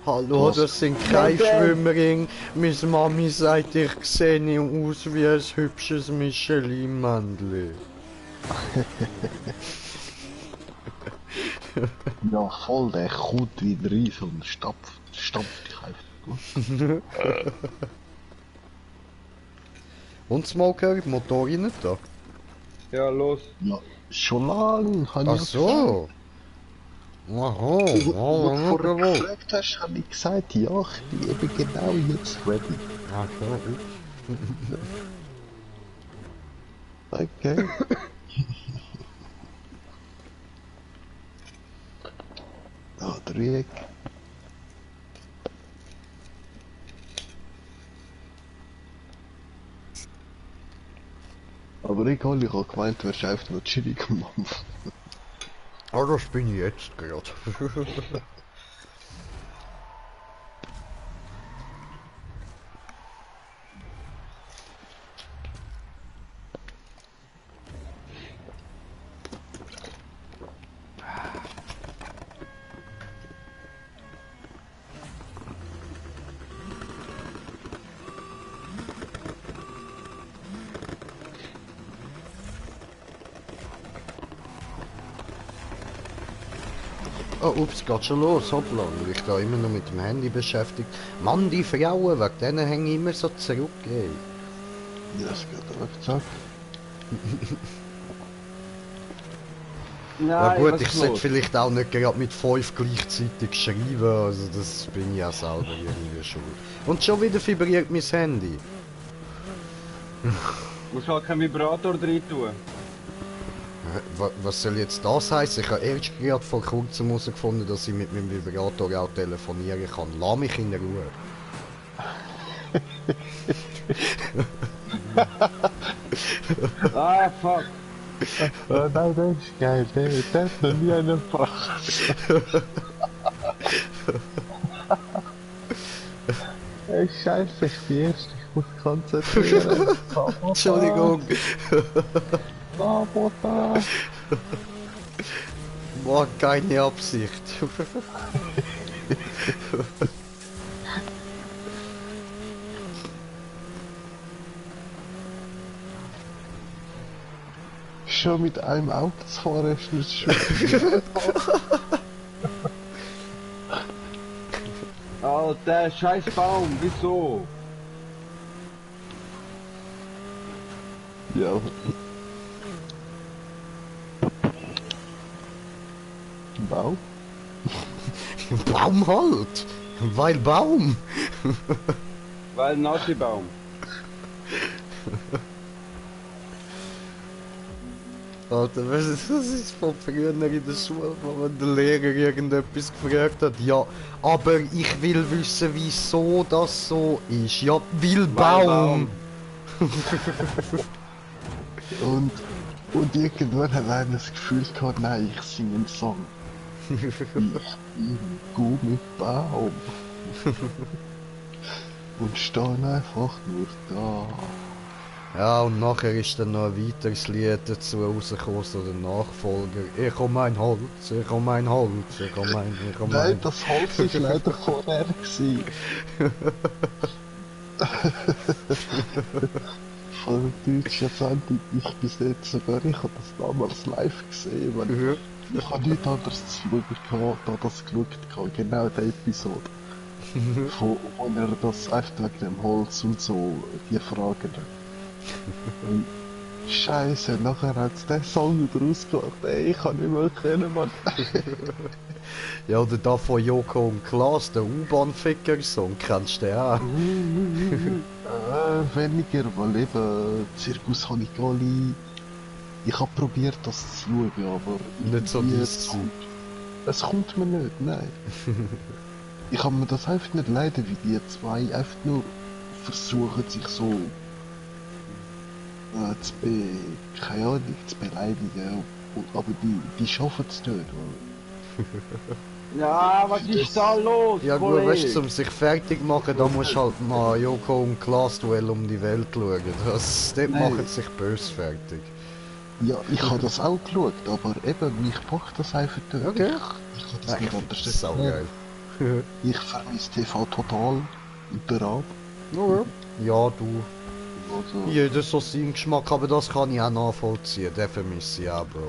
Hallo, Was? das sind keine Content. Schwimmerin. Meine Mami sagt, ich sehe nicht aus wie ein hübsches Michelin-Männli. Ja, voll, der kommt wieder rein und stampft dich einfach. Und Smoker, Motor nicht da? Ja, los. Ja, schon lang, habe Ach ich so. Aha, Wo du vorher jawohl. gefragt hast, habe ich gesagt, ja, ich bin eben genau jetzt ready. Ach so, Okay. Da, Dreieck. Aber egal, ich habe gemeint, du wärst einfach nur chillig am Anfang. Ah, das bin ich jetzt gerade. Oh, ups, geht schon los, hoppla. Und ich da immer noch mit dem Handy beschäftigt. Mann, die Frauen, wegen denen hängen immer so zurück, ey. Ja, das geht aber zack. Nein, Ja gut, was ich ist sollte los? vielleicht auch nicht gerade mit 5 gleichzeitig schreiben, also das bin ich ja selber irgendwie schuld. Und schon wieder vibriert mein Handy. Du musst halt keinen Vibrator drin tun. Was soll jetzt das heißen? Ich habe erst gerade vor kurzem herausgefunden, dass ich mit meinem Vibrator auch telefonieren kann. Lass mich in Ruhe. Ah, fuck. Nein, das ist geil, der hat noch nie einen gebracht. Ey, scheiße, ich bin erst, ich muss konzentrieren. Entschuldigung. Sabota. War keine Absicht. Schon mit einem Auto zu fahren ist nicht schön. Alter, scheiß Baum, wieso? Ja. Baum? Baum halt. Weil Baum. Weil Nazi-Baum. Alter, weißt du, das ist von früher in der Schule, wo man der Lehrer irgendetwas gefragt hat. Ja, aber ich will wissen, wieso das so ist. Ja, weil Baum. Und, und irgendwann hat einer das Gefühl gehabt, nein, ich singe einen Song. Ich bin Gummibaum. Und stehe einfach nur da. Ja, und nachher ist dann noch ein weiteres Lied dazu rausgekommen, so der Nachfolger. Ich um mein Holz, ich um mein Holz, ich um mein, ich um Nein, mein. das Holz war leider vorher gewesen. Von der deutschen Sendung, ich bis jetzt sogar, ich habe das damals live gesehen, weil ich habe nichts anderes zu schauen gehabt, da das geschaut gehabt, genau die Episode. Von, wo er das einfach wegen dem Holz und so, die Fragen. Und Scheiße, nachher hat es den Song wieder rausgemacht, ey, ich kann nicht mehr kennen, Mann. Ja, oder da von Joko und Klaas, der U-Bahn-Ficker-Song, kennst du den auch? Weniger, weil eben Zirkus habe ich gar nicht. Ich habe probiert, das zu schauen, aber Nicht so irgendwie, deins Zeug. es kommt mir nicht, nein. Ich kann mir das einfach nicht leiden, wie die zwei einfach nur versuchen, sich so keine Ahnung, zu beleidigen. Aber die schaffen es nicht. Ja, was ist da los, Ja gut, Kollege? weißt du, um sich fertig machen, da musst du halt mal Joko und Klaas Duell um die Welt schauen. Dort Nein. machen sie sich böse fertig. Ja, ich habe das auch geschaut, aber eben, mich packt das einfach nicht. Okay. Ich kann das nicht anders Das ist saugeil. Ich vermisse TV total und der Ab. Ja, du. Also, Jeder so seinen Geschmack, aber das kann ich auch nachvollziehen. Den vermisse ich auch, Bro.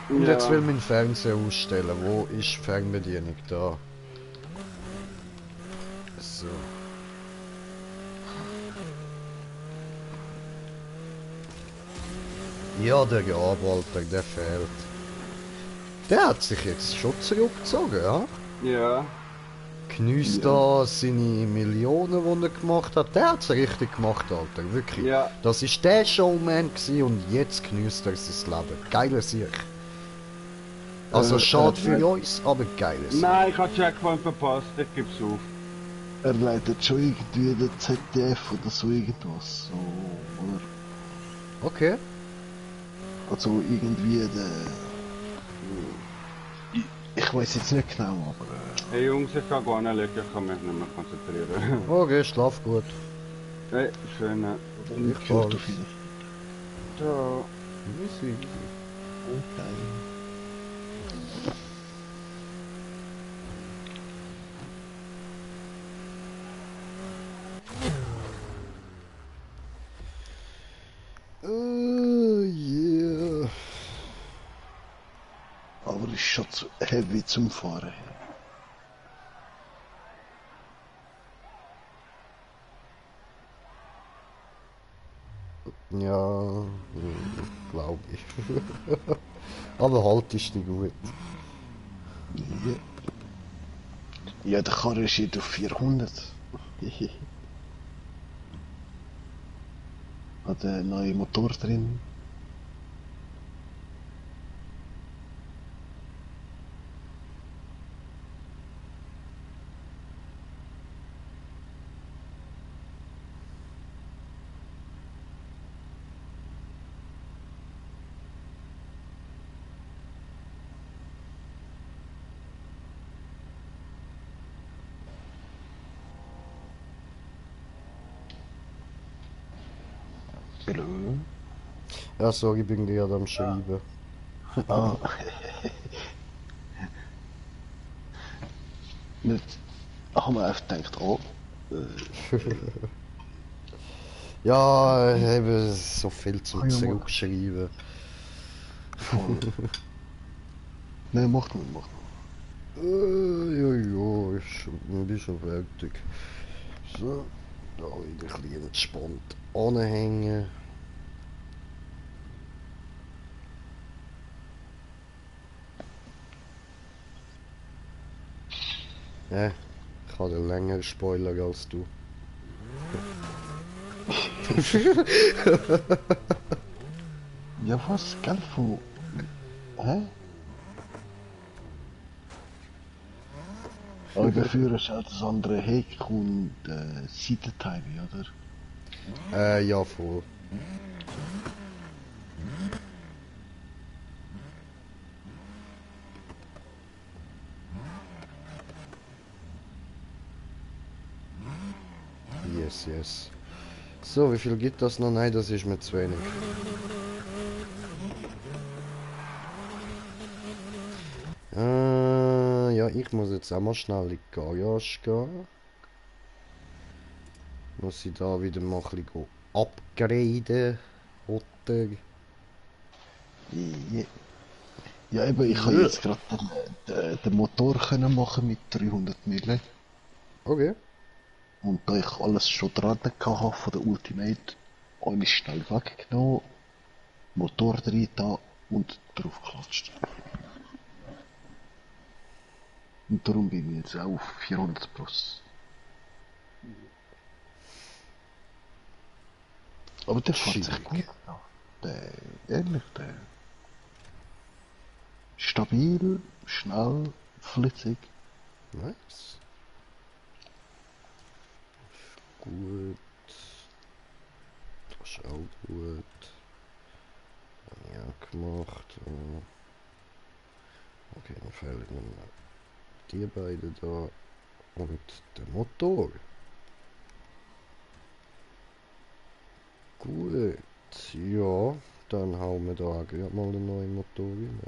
Und Ja. jetzt will mein Fernseher ausstellen. Wo ist die Fernbedienung? Da. So. Ja, der Gabalter, der fehlt. Der hat sich jetzt schon zurückgezogen, ja? Ja. Genießt da seine Millionen, die er gemacht hat. Der hat es richtig gemacht, Alter. Wirklich. Ja. Das ist der Showman gewesen und jetzt genießt er sein Leben. Geiler Sieg. Also schade für uns, aber geiler Sieg. Nein, ich habe Checkpoint verpasst, ich gebe es auf. er leitet schon irgendwie den ZDF oder so irgendwas. So, oder? Okay. Also irgendwie der. Ich weiß jetzt nicht genau, aber. Hey Jungs, ich kann gar nicht liegen, ich kann mich nicht mehr konzentrieren. Okay, schlaf gut. Hey, schön. Ich Gehört weiß. auf jeden Ciao. Easy. Fall. Yeah. Aber ist schon zu heavy zum Fahren. Ja, glaube ich. Aber halt ist die gut. Ja. Ja, der Karre steht auf 400. Hat einen neuen Motor drin. Hallo? Ja, sorry, ich bin gerade am Schreiben. Ah. Nicht. Haben wir einfach gedacht, oh. Ja, ich habe so viel zum Ah, ja, Zurückschreiben. Voll. Nein, mach nur, mach nur. Ja, ich bin schon fertig. So, da wieder ein bisschen entspannt anhängen. Ja, ich habe einen längeren Spoiler als du. Ja, was? Gell? Von. Hä? Aber dafür ist halt das andere Heck und Seitenteile, oder? Ja, voll. Yes, yes. So, wie viel gibt das noch? Nein, das ist mir zu wenig. Ja, ich muss jetzt auch mal schnell in die Garage gehen. Muss ich da wieder mal ein bisschen upgraden. Oder? Ja, ja eben, ich kann jetzt gerade den Motor können machen mit 300 Mille. Okay. Und da ich alles schon dran hatte von der Ultimate, habe ich schnell weggenommen, Motor drin da und draufgeklatscht. Und darum bin ich jetzt auch auf 400 Plus. Aber der fährt sich gut Chillig. an. Ehrlich, der stabil, schnell, flüssig. Nice. Gut. Das ist auch gut. Habe ich auch gemacht. Okay, dann fehlen nur noch die beiden da und der Motor. Gut. Ja, dann hauen wir da gerade mal den neuen Motor rein.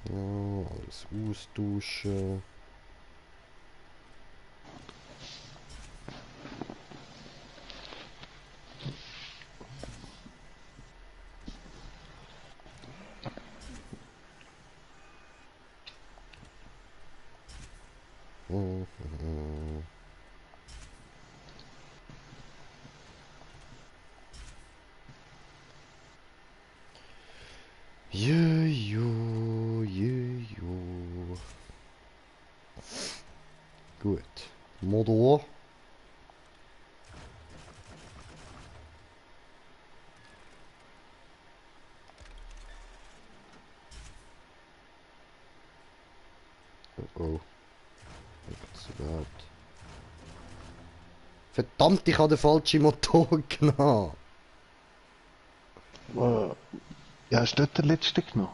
Ja, alles austauschen. Mhm. Jejo, jejo. Gut. Motor. Oh, oh. Was überhaupt? Verdammt, ich habe den falschen Motor genommen. Ja, hast du nicht den letzten genommen?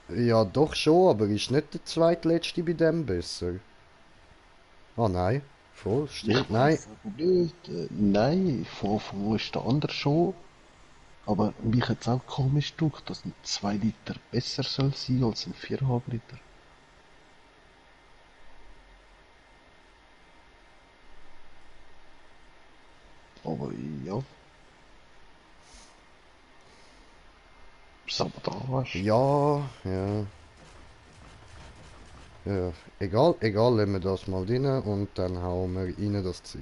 Ja, doch schon, aber ist nicht der zweitletzte bei dem besser? Ah, nein. Voll, Ich stimmt. Nein. weiß aber nicht. Nein, von wo ist der andere schon? Aber mich hat es auch komisch gedacht, dass ein 2 Liter besser soll sein als ein 4,5 Liter. Aber ja, Sabotage. Ja, ja. Ja, egal, egal, lassen wir das mal drin und dann hauen wir rein das Zeug.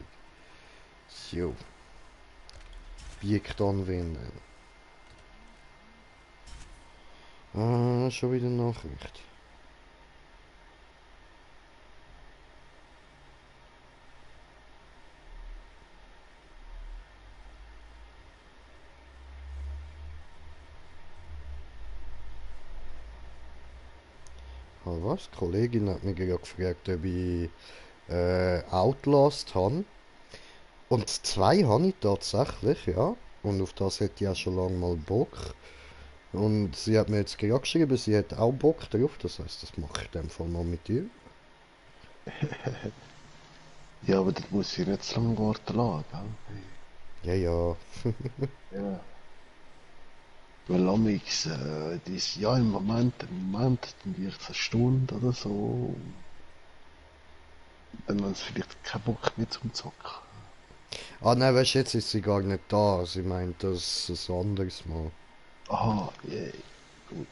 So, Objekt anwenden. Ah, schon wieder Nachricht. Ah, was? Die Kollegin hat mich gerade gefragt, ob ich Outlast habe. Und zwei habe ich tatsächlich, ja. Und auf das hätte ich auch schon lange mal Bock. Und sie hat mir jetzt gerade geschrieben, sie hat auch Bock drauf. Das heißt, das mache ich in dem Fall mal mit ihr. Ja, aber das muss ich nicht so lange warten lassen, Ja, ja. gell? Ja. Weil amix, ja, im Moment tendiert es eine Stunde oder so. Dann haben sie vielleicht keinen Bock mehr zum Zocken. Ah, nein, weißt du, jetzt ist sie gar nicht da. Sie meint das ein anderes Mal. Aha, yeah, gut.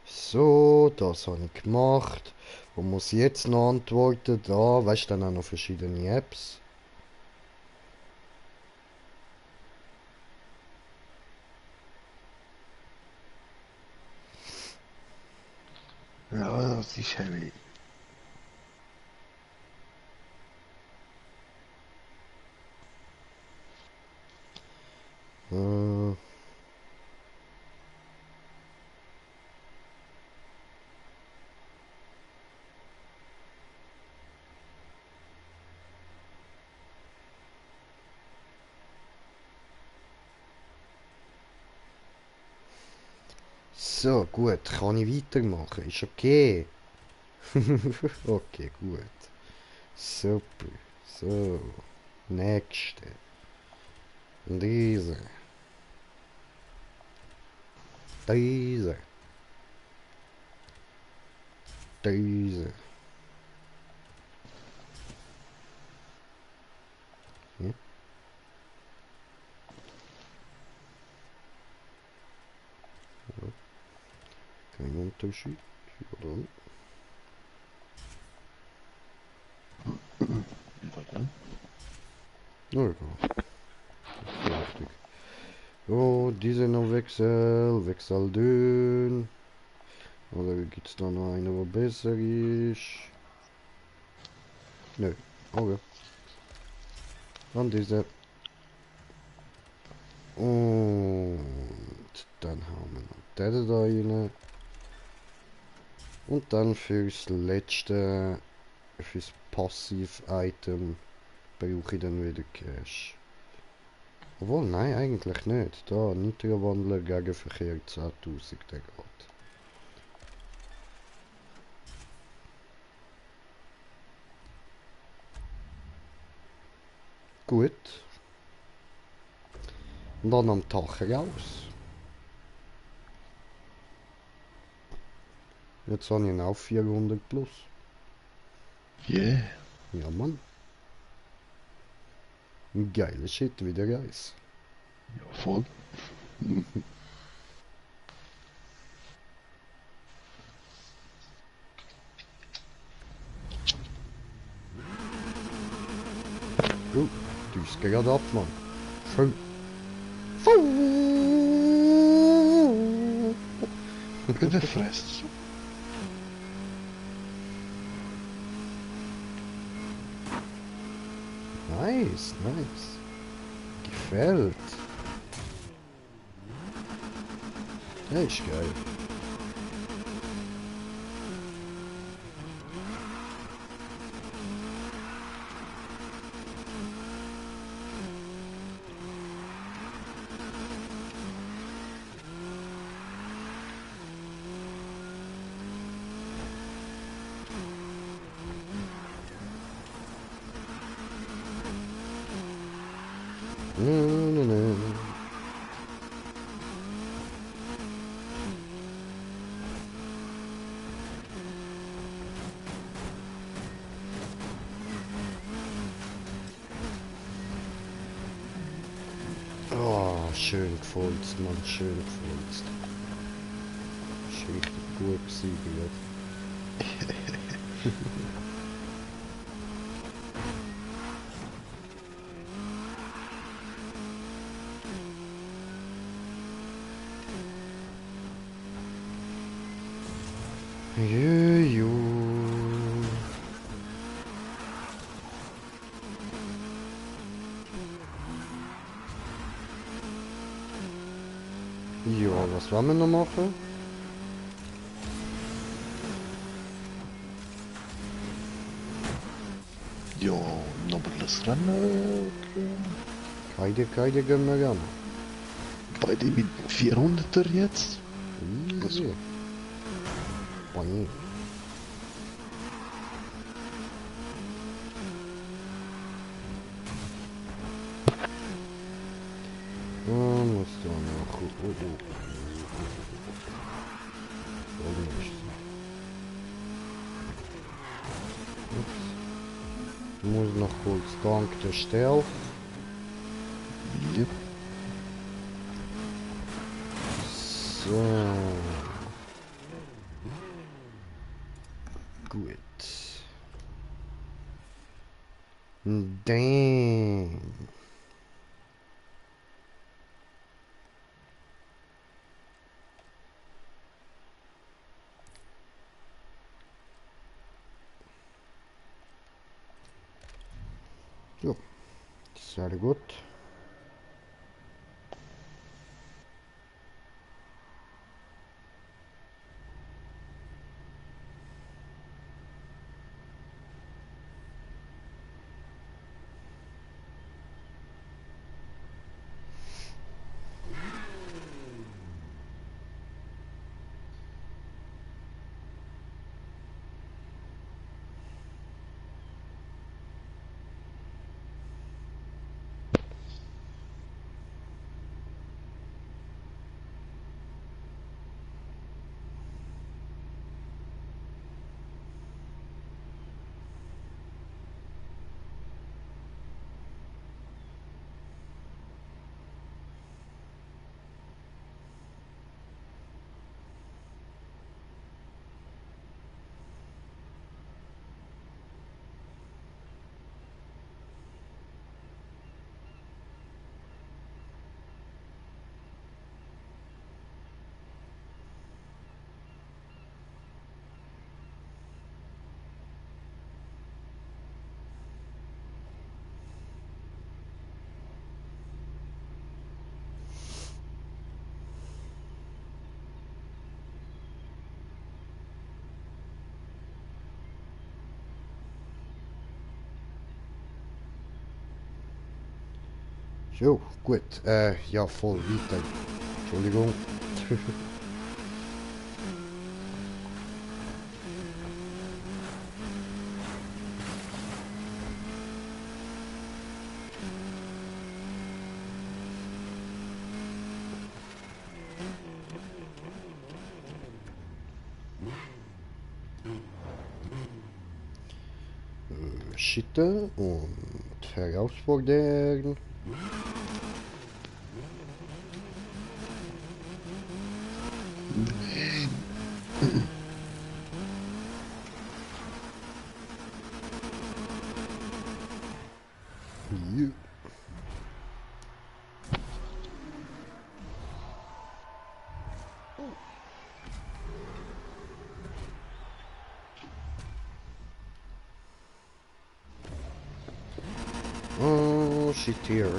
So. so, das habe ich gemacht. Wo muss ich jetzt noch antworten? Da, weißt du, dann auch noch verschiedene Apps. Ja, das ist heavy. Äh, so, gut, kann ich weitermachen? Ist okay. Okay, gut. Super. So. Nächste. Diese. Diese. Diese. Hm? Kein Unterschied. Oder? Warte. Ja, egal. Fertig. So, diese noch wechseln. Wechsel dünn. Oder gibt es da noch eine, wo besser ist? Nö. Okay. Dann diese. Und dann haben wir noch den da rein. Und dann fürs letzte, fürs Passiv-Item brauche ich dann wieder Cash. Obwohl, nein, eigentlich nicht. Da, Nitro-Wandler gegen Verkehr 10.000, der geht. Gut. Und dann am Tag raus. Jetzt habe ich ihn auf 400 plus. Yeah. Ja, Mann. Ein geiler Shit, wie der Reis. Ja, voll. Oh, düst gerade ab, Mann. Schön. Bitte fresst. Nice, nice. Gefällt. Ja, ist geil. Na, na, na. Oh, schön gefurzt, Mann, schön gefurzt. Ist richtig gut gewesen, gerade. Juju. Ja, was wollen wir noch machen? Ja, nochmal das Rennen. Keine gehen wir ran. Beide mit 400er jetzt. Easy. Boing. Muss da noch. Ich muss noch kurz dank der Stelle. Yep. So. Gut. Damn. So, sehr gut. So, gut. Ja, voll weiter. Entschuldigung. Schitten und herausfordern. Ja. Oh, shit here.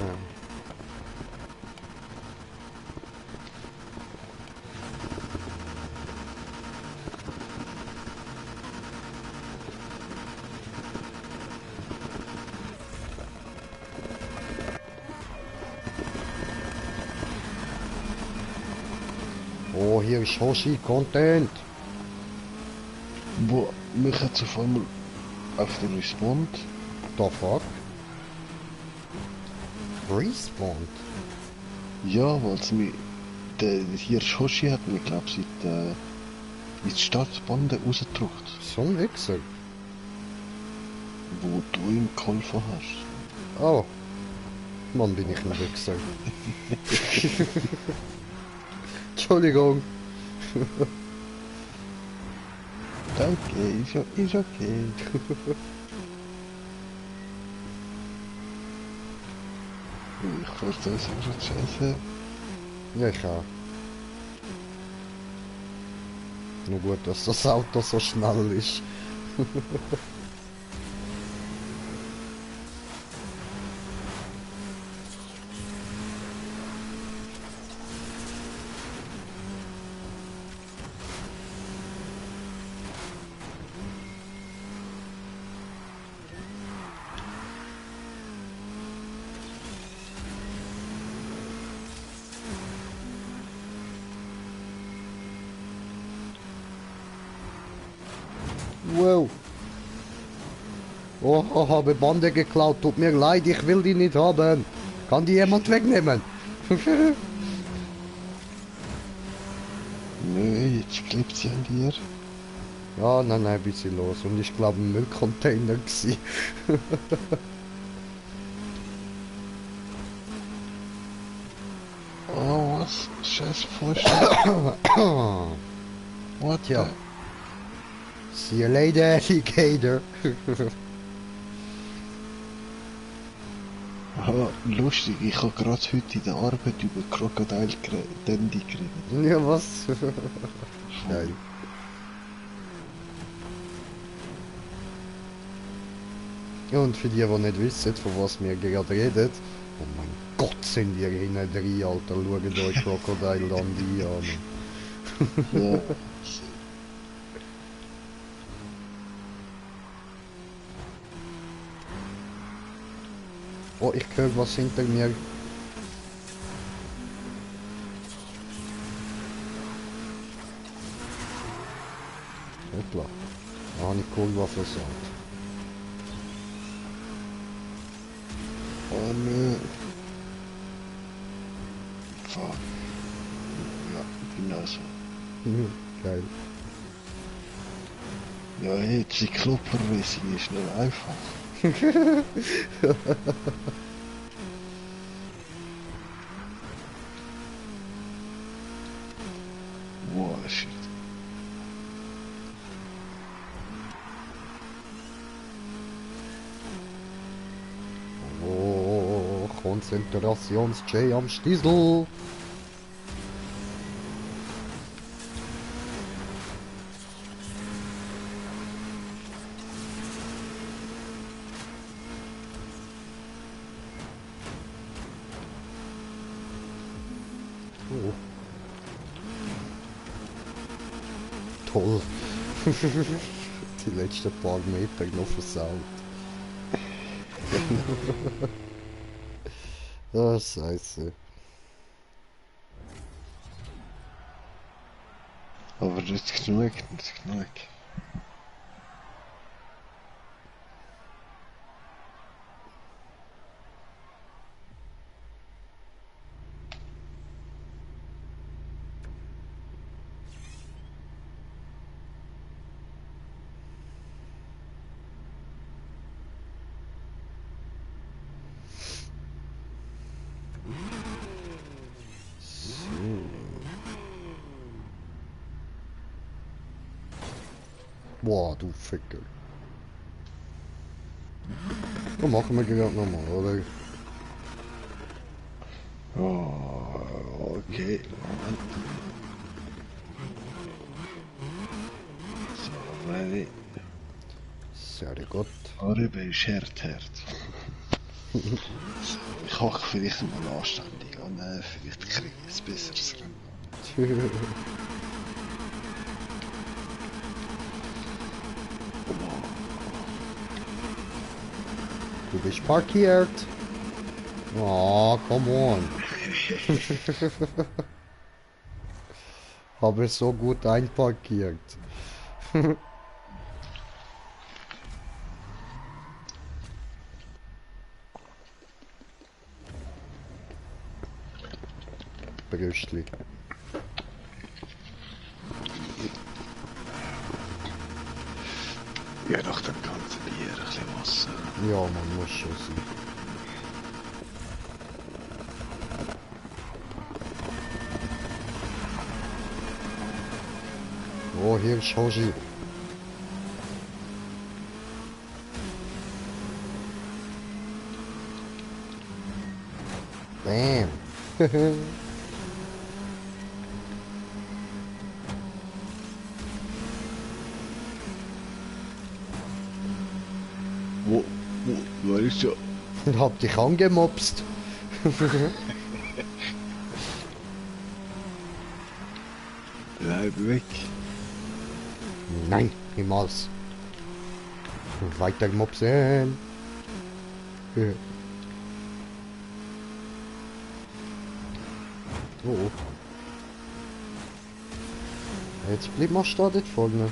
Oh, hier ist Hoshi-Content. Wo mich jetzt auf einmal auf den Respawn. The fuck? Respawned? Ja, weil es mich. Hier Hoshi hat mich, glaube ich, in die Startbande rausgedrückt, So ein Wichser. wo du ihm geholfen hast. Oh. Mann, bin ich ein Wichser. Entschuldigung. Danke, ist okay. Ich verstehe es gerade scheiße. Ja, ich auch. Nur gut, dass das Auto so schnell ist. Wow. Oh, habe Bande geklaut. Tut mir leid, ich will die nicht haben. Kann die jemand wegnehmen? Nö, jetzt klebt sie an dir. Ja, nein, ein bisschen los. Und ich glaube, ein Müllcontainer gsi. Oh, was? Scheiß Vorschlag. What Tja. the? See you later, Alligator. Aha, lustig, ich habe gerade heute in der Arbeit über Crocodile Dandy geredet. Ja, was? Geil. Ja, und für die, die nicht wissen, von was wir gerade reden, oh mein Gott, sind wir hinten drin, Alter. Schaut euch Crocodile Dundee an. Ja. Oh, ich höre was hinter mir. Hoppla. Da habe ich Kurva versagt. Oh nö. Fuck. Ja, genau so. Geil. Ja, hey, Cycloper Racing ist nicht einfach. Wow, shit. Oh, Konzentrations-J am Stiesel. Oh. Toll. Die letzten paar Meter noch versaut. Ah, scheiße. Aber nicht genug, nicht genug. Boah, du Ficker. Das machen wir gerade nochmal, oder? Oh, okay, Moment. So, ready. Sehr gut. Arbe ist hart. Ich hocke vielleicht mal anständig an, vielleicht kriege ich ein besseres Rennen. Du bist parkiert. Oh, come on. Habe so gut einparkiert. Brüstli. Ja, nach dem ganzen Bier ein bisschen Wasser. Ja, man muss schon sein. Oh, hier ist Hoshi. Bam. Wo ist ja? Ich hab dich angemopst. Bleib weg. Nein, niemals. Weiter mopsen. Oh. Jetzt blieb mal stehen dort vorne.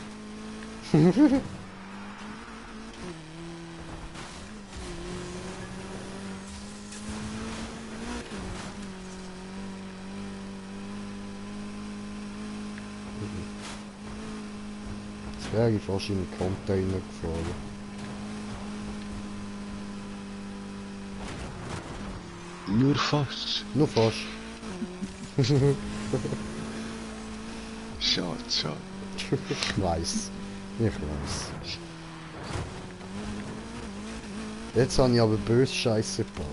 Jetzt wäre ich fast in den Container gefahren. Nur fast. Nur fast. Schade, schade. Ich weiß. Ich weiß. Jetzt habe ich aber böse Scheiße gebaut.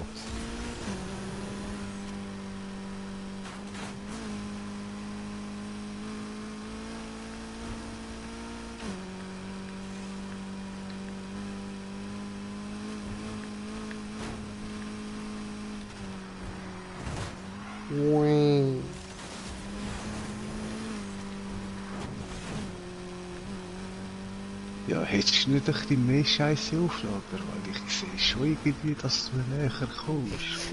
Ui. Ja, hättest du nicht ein bisschen mehr Scheiße aufladen, weil ich sehe schon irgendwie, dass du näher kommst.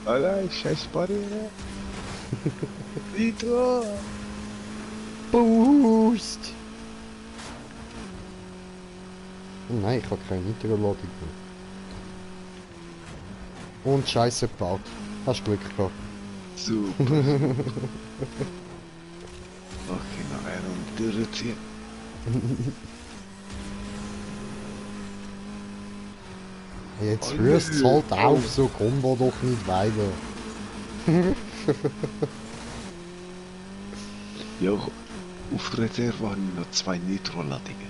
Oh nein, scheiß Barriere. Nitro! Boost! Oh nein, ich habe keine Nitro-Ladung mehr. Und Scheiße gebaut. Hast Glück gehabt. Super. Okay, noch eine Runde durchziehen. Jetzt hörst du halt auf, so kommen wir doch nicht weiter. Ja, auf Reserve habe ich noch 2 Nitro-Ladungen.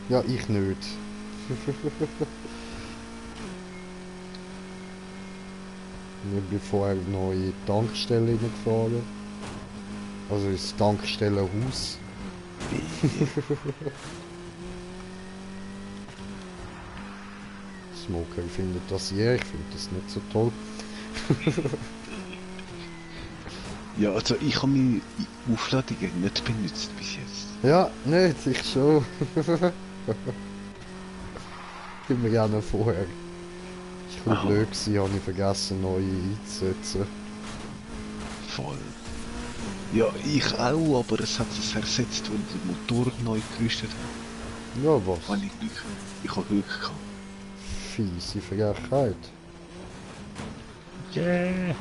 Ja, ich nicht. Ich bin vorher noch in die Tankstelle gefahren. Also ins Tankstellenhaus. Smoker findet das ja, ich finde das nicht so toll. Ja, also ich habe meine Aufladungen nicht benutzt bis jetzt. Ja, nicht, ich schon. Immer gerne vorher. Ist ein Aha. blöd gewesen, habe ich vergessen neue einzusetzen. Voll. Ja, ich auch, aber es hat es ersetzt, weil der Motor neu gerüstet hat. Ja, was? Habe ich Glück. Ich habe Glück gehabt. Fiese Frechheit. Yeah!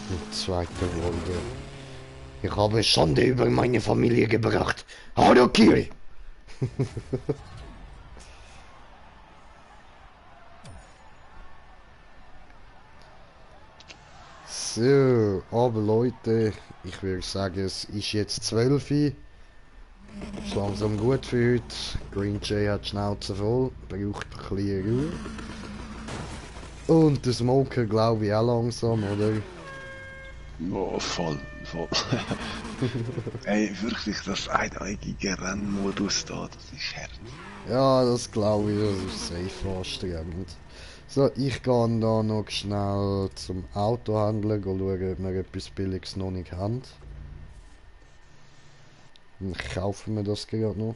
Mit zweiter Runde. Ich habe Schande über meine Familie gebracht. Harakiri! So, aber Leute, ich würde sagen, es ist jetzt 12 Uhr. Ist langsam gut für heute. Green Jay hat die Schnauze voll, braucht ein bisschen Ruhe. Und der Smoker glaube ich auch langsam, oder? Oh, voll. Ey, wirklich, das einäugige Rennmodus da, das ist hart. Ja, das glaube ich, das ist safe anstrengend. So, ich gehe da noch schnell zum Autohändler schauen, ob wir etwas Billiges noch nicht haben. Dann kaufen wir das gerade noch.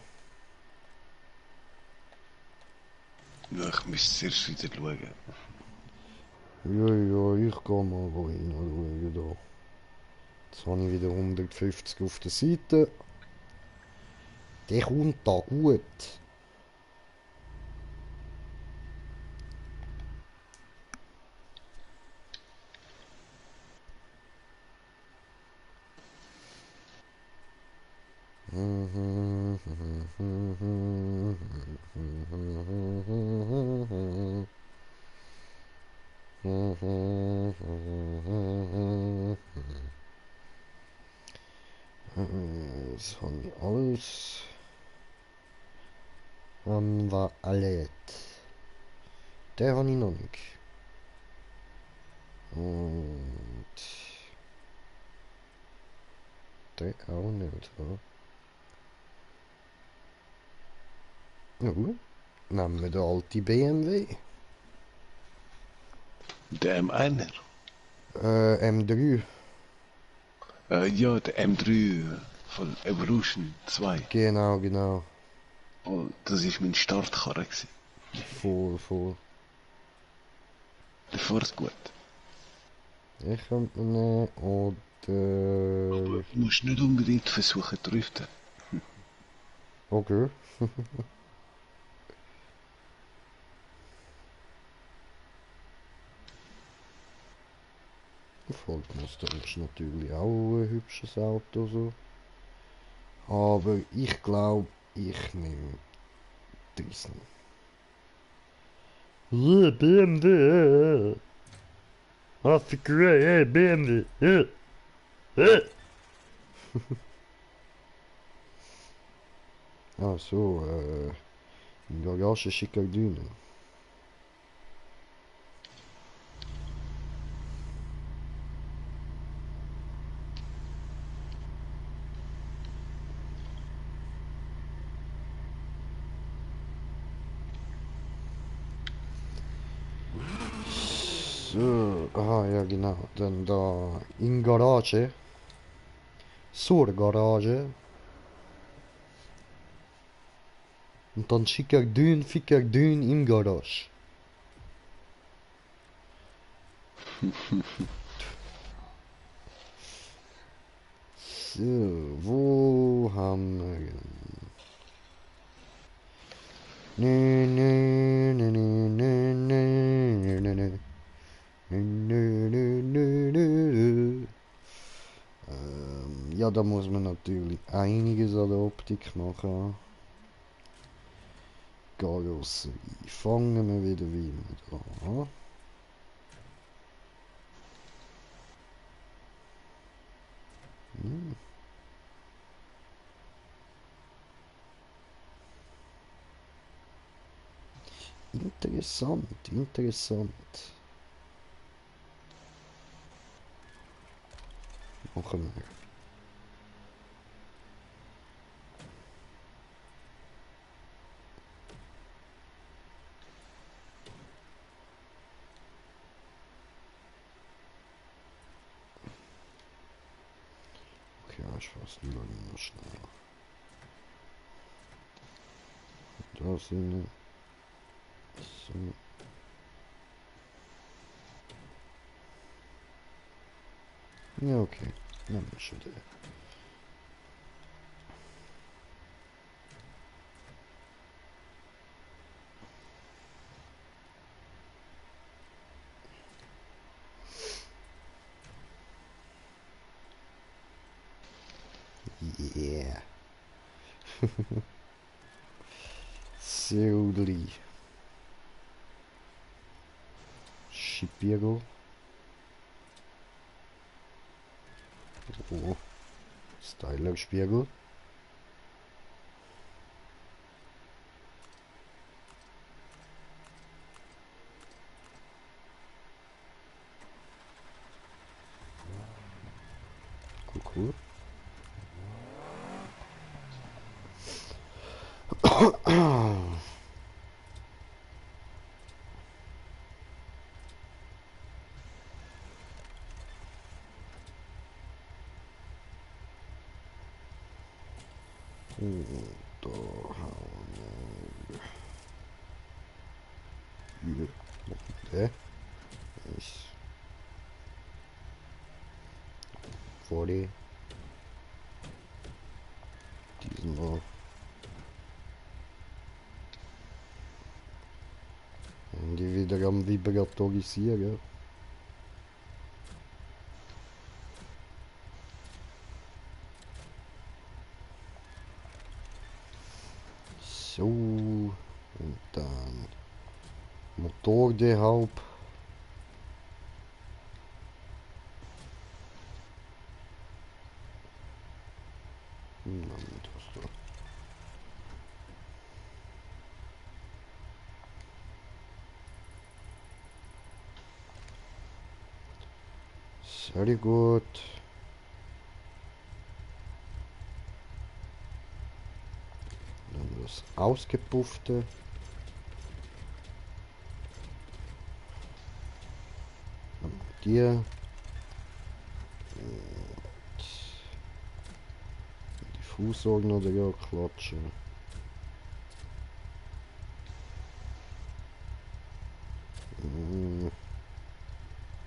Ja, ich müsste zuerst wieder schauen. Ja, ich gehe mal schauen da. Jetzt habe ich wieder 150 auf der Seite. Der kommt da gut. Das habe ich alles. Haben wir alles. Der habe ich noch nicht. Und der auch nicht, oder? Nehmen wir den alten BMW. Der M1er? M3. Ja, der M3 von Evolution 2. Genau. Oh, das war mein Startkarre gewesen. Voll. Der fährt gut. Ich könnte nehmen, oder... Du musst nicht unbedingt versuchen zu driften. Okay. Volkmaster ist natürlich auch ein hübsches Auto so. Aber ich glaube, ich nehme diesen. Yeah, BMW. Hast du gehört? Yeah, BMW. Yeah. Yeah. Ah, so, in der Garage schicker Düne. So, ah ja genau, dann da in Garage, zur Garage und dann schicker Dün im Garage. So, wo haben wir... Nö, nö, nö, nö, nö, nö, nö, nö. Nö, nö, nö, nö. Ja, da muss man natürlich einiges an der Optik machen. Karosserie. Fangen wir wieder wie mit an. Hm. Interessant, interessant. Machen wir. Okay, ich fasse lieber nur schneller. Da sind wir. So. Ja, okay. Nehmen wir schon den. Yeah. Seudli. Spiegel. Oh. Styler-Spiegel. Cool, cool. Da haben wir der ist vor die diesen da. Die wieder am vibratorisieren. So, und dann Motor der Haupt. Das da. Sehr gut. Dann das Ausgepuffte. Dann dir. Die Fußsohlen oder ja klatschen.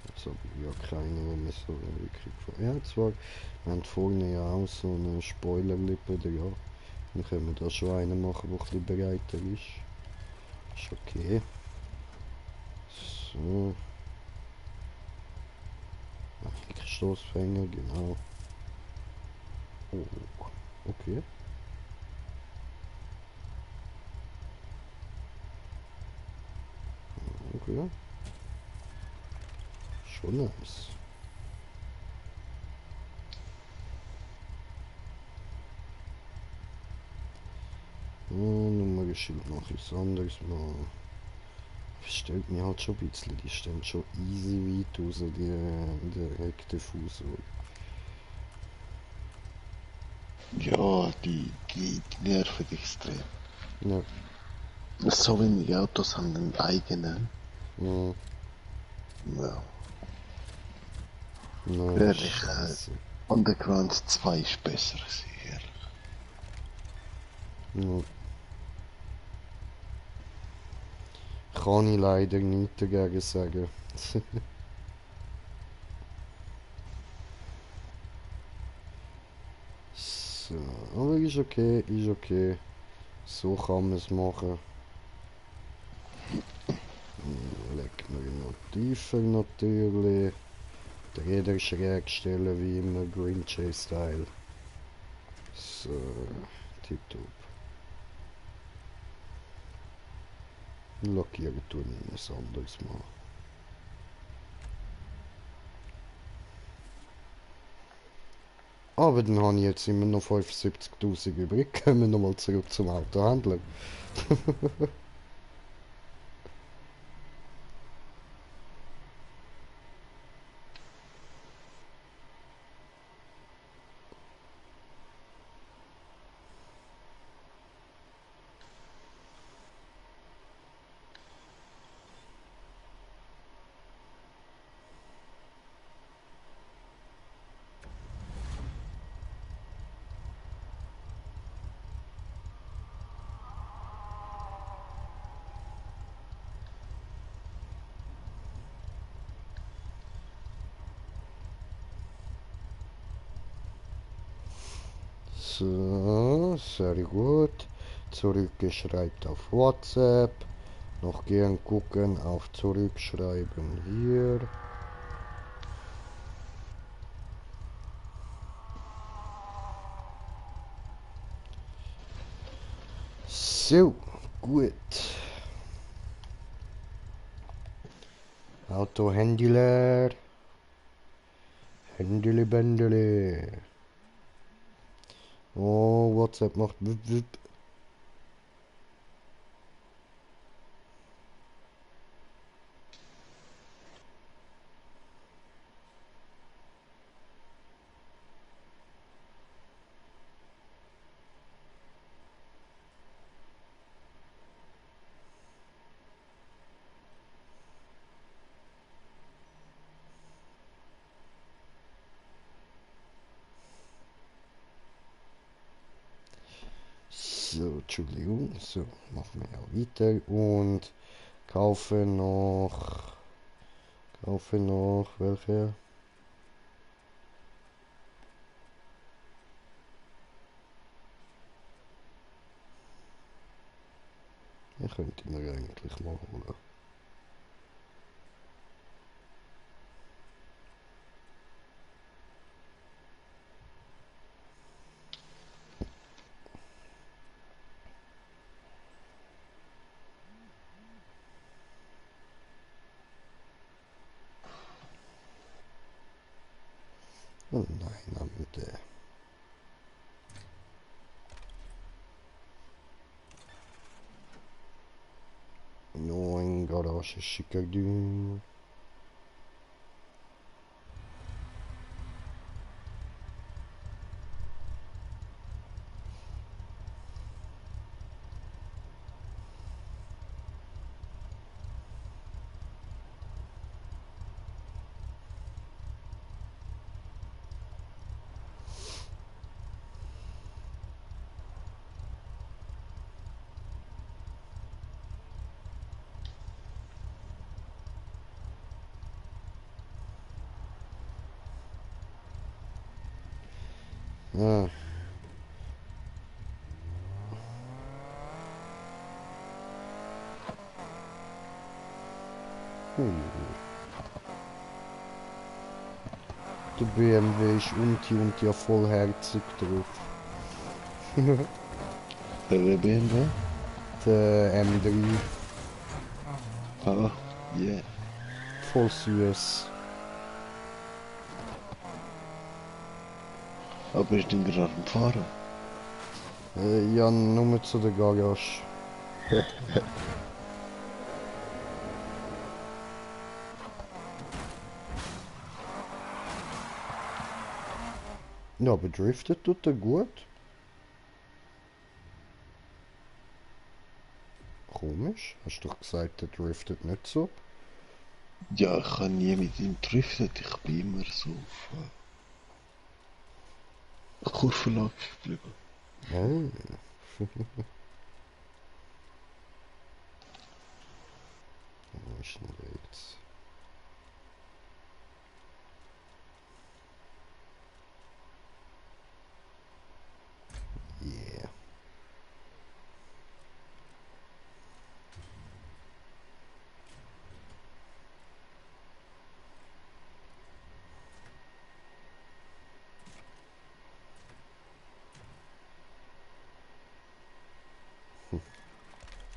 Jetzt habe ich ja keine, wo man so wirklich... Ja, zwar, wir haben vorne ja auch so eine Spoilerlippe da, ja. Dann können wir da schon einen machen, der ein bisschen breiter ist. Ist okay. So. Stoßfänger, genau. Oh, okay. doch, ja. Schon nice. Nummernschild mache ich was anderes mal. Stellt mich halt schon ein bisschen, die stehen schon easy weit raus, der Heckdiffuser. Ja, die nerven extrem. Ja. So wenige Autos haben einen eigenen. Ja. Ja. Nein, Ehrlich, Scheiße. Underground 2 ist besser, sicher. Ja. Kann ich leider nichts dagegen sagen. So, aber ist okay, ist okay. So kann man es machen. Legt man ihn noch tiefer natürlich. Die Räder schräg stellen wie immer, Green J-Style. So, tipptopp. Lackieren tun ich was anderes mal. Aber dann habe ich jetzt immer noch 75.000 übrig. Kommen wir nochmal zurück zum Autohändler. So, sehr gut. Zurückgeschreibt auf WhatsApp. Noch gern gucken auf Zurückschreiben hier. So, gut. Auto Handy leer. Händele Bändele. Oh, WhatsApp macht wip wip. So, Entschuldigung. So, machen wir ja weiter und kaufe noch welche? Die könnte mir eigentlich mal holen. Oh nein, am der. Neun Garage schicker Ding. Ah. Der BMW ist und ja vollherzig drauf. Der BMW? Der M3. Ah, Yeah. Voll süß. Aber ist denn gerade am Fahren? Ja, nur zu der Garage. Ja, aber driftet tut er gut. Komisch, hast du doch gesagt, er driftet nicht so. Ja, ich kann nie mit ihm driften. Ich bin immer so auf Kurvenlage geblieben. Oh. Wo ist denn der jetzt? Yeah.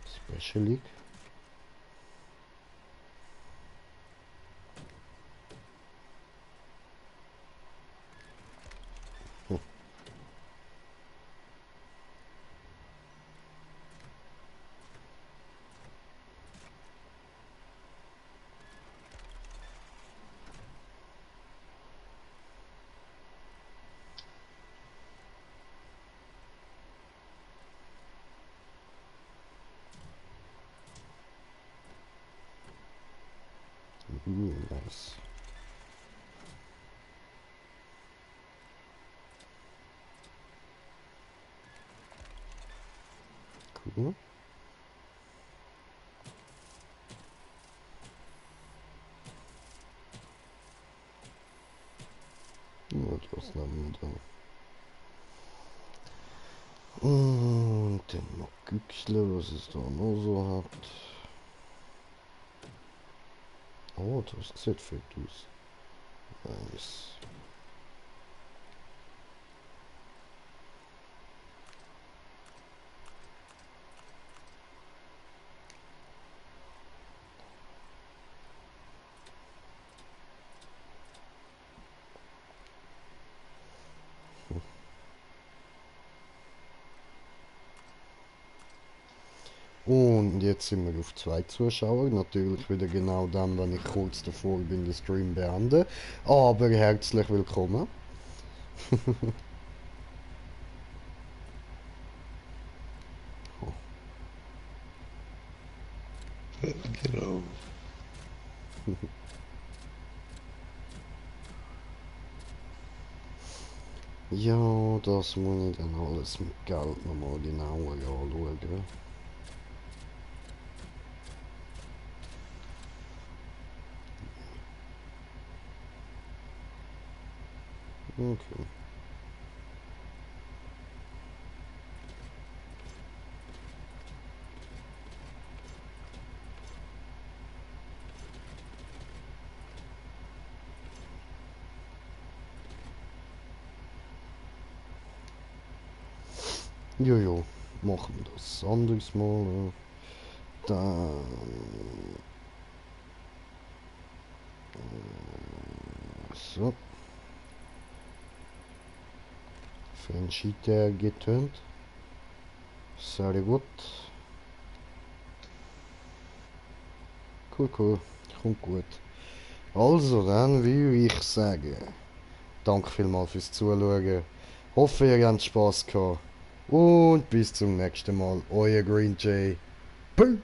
Special League. Nice. Cool. Nur das nehmen wir dann. Und dann noch Güchsle, was es da noch so hat. Oh, das sieht fett aus. Nice. Und jetzt sind wir auf 2 Zuschauer. Natürlich wieder genau dann, wenn ich kurz davor bin, den Stream beenden. Aber herzlich willkommen. Genau. Ja, das muss ich dann alles mit Geld nochmal genauer anschauen. Okay. Jojo, machen wir das anderes Mal. Dann. So. Franchite getönt. Sehr gut. Cool, cool. Kommt gut. Also, dann würde ich sagen, danke vielmals fürs Zuschauen. Hoffe, ihr habt Spaß gehabt. Und bis zum nächsten Mal. Euer Green Jay. Peace.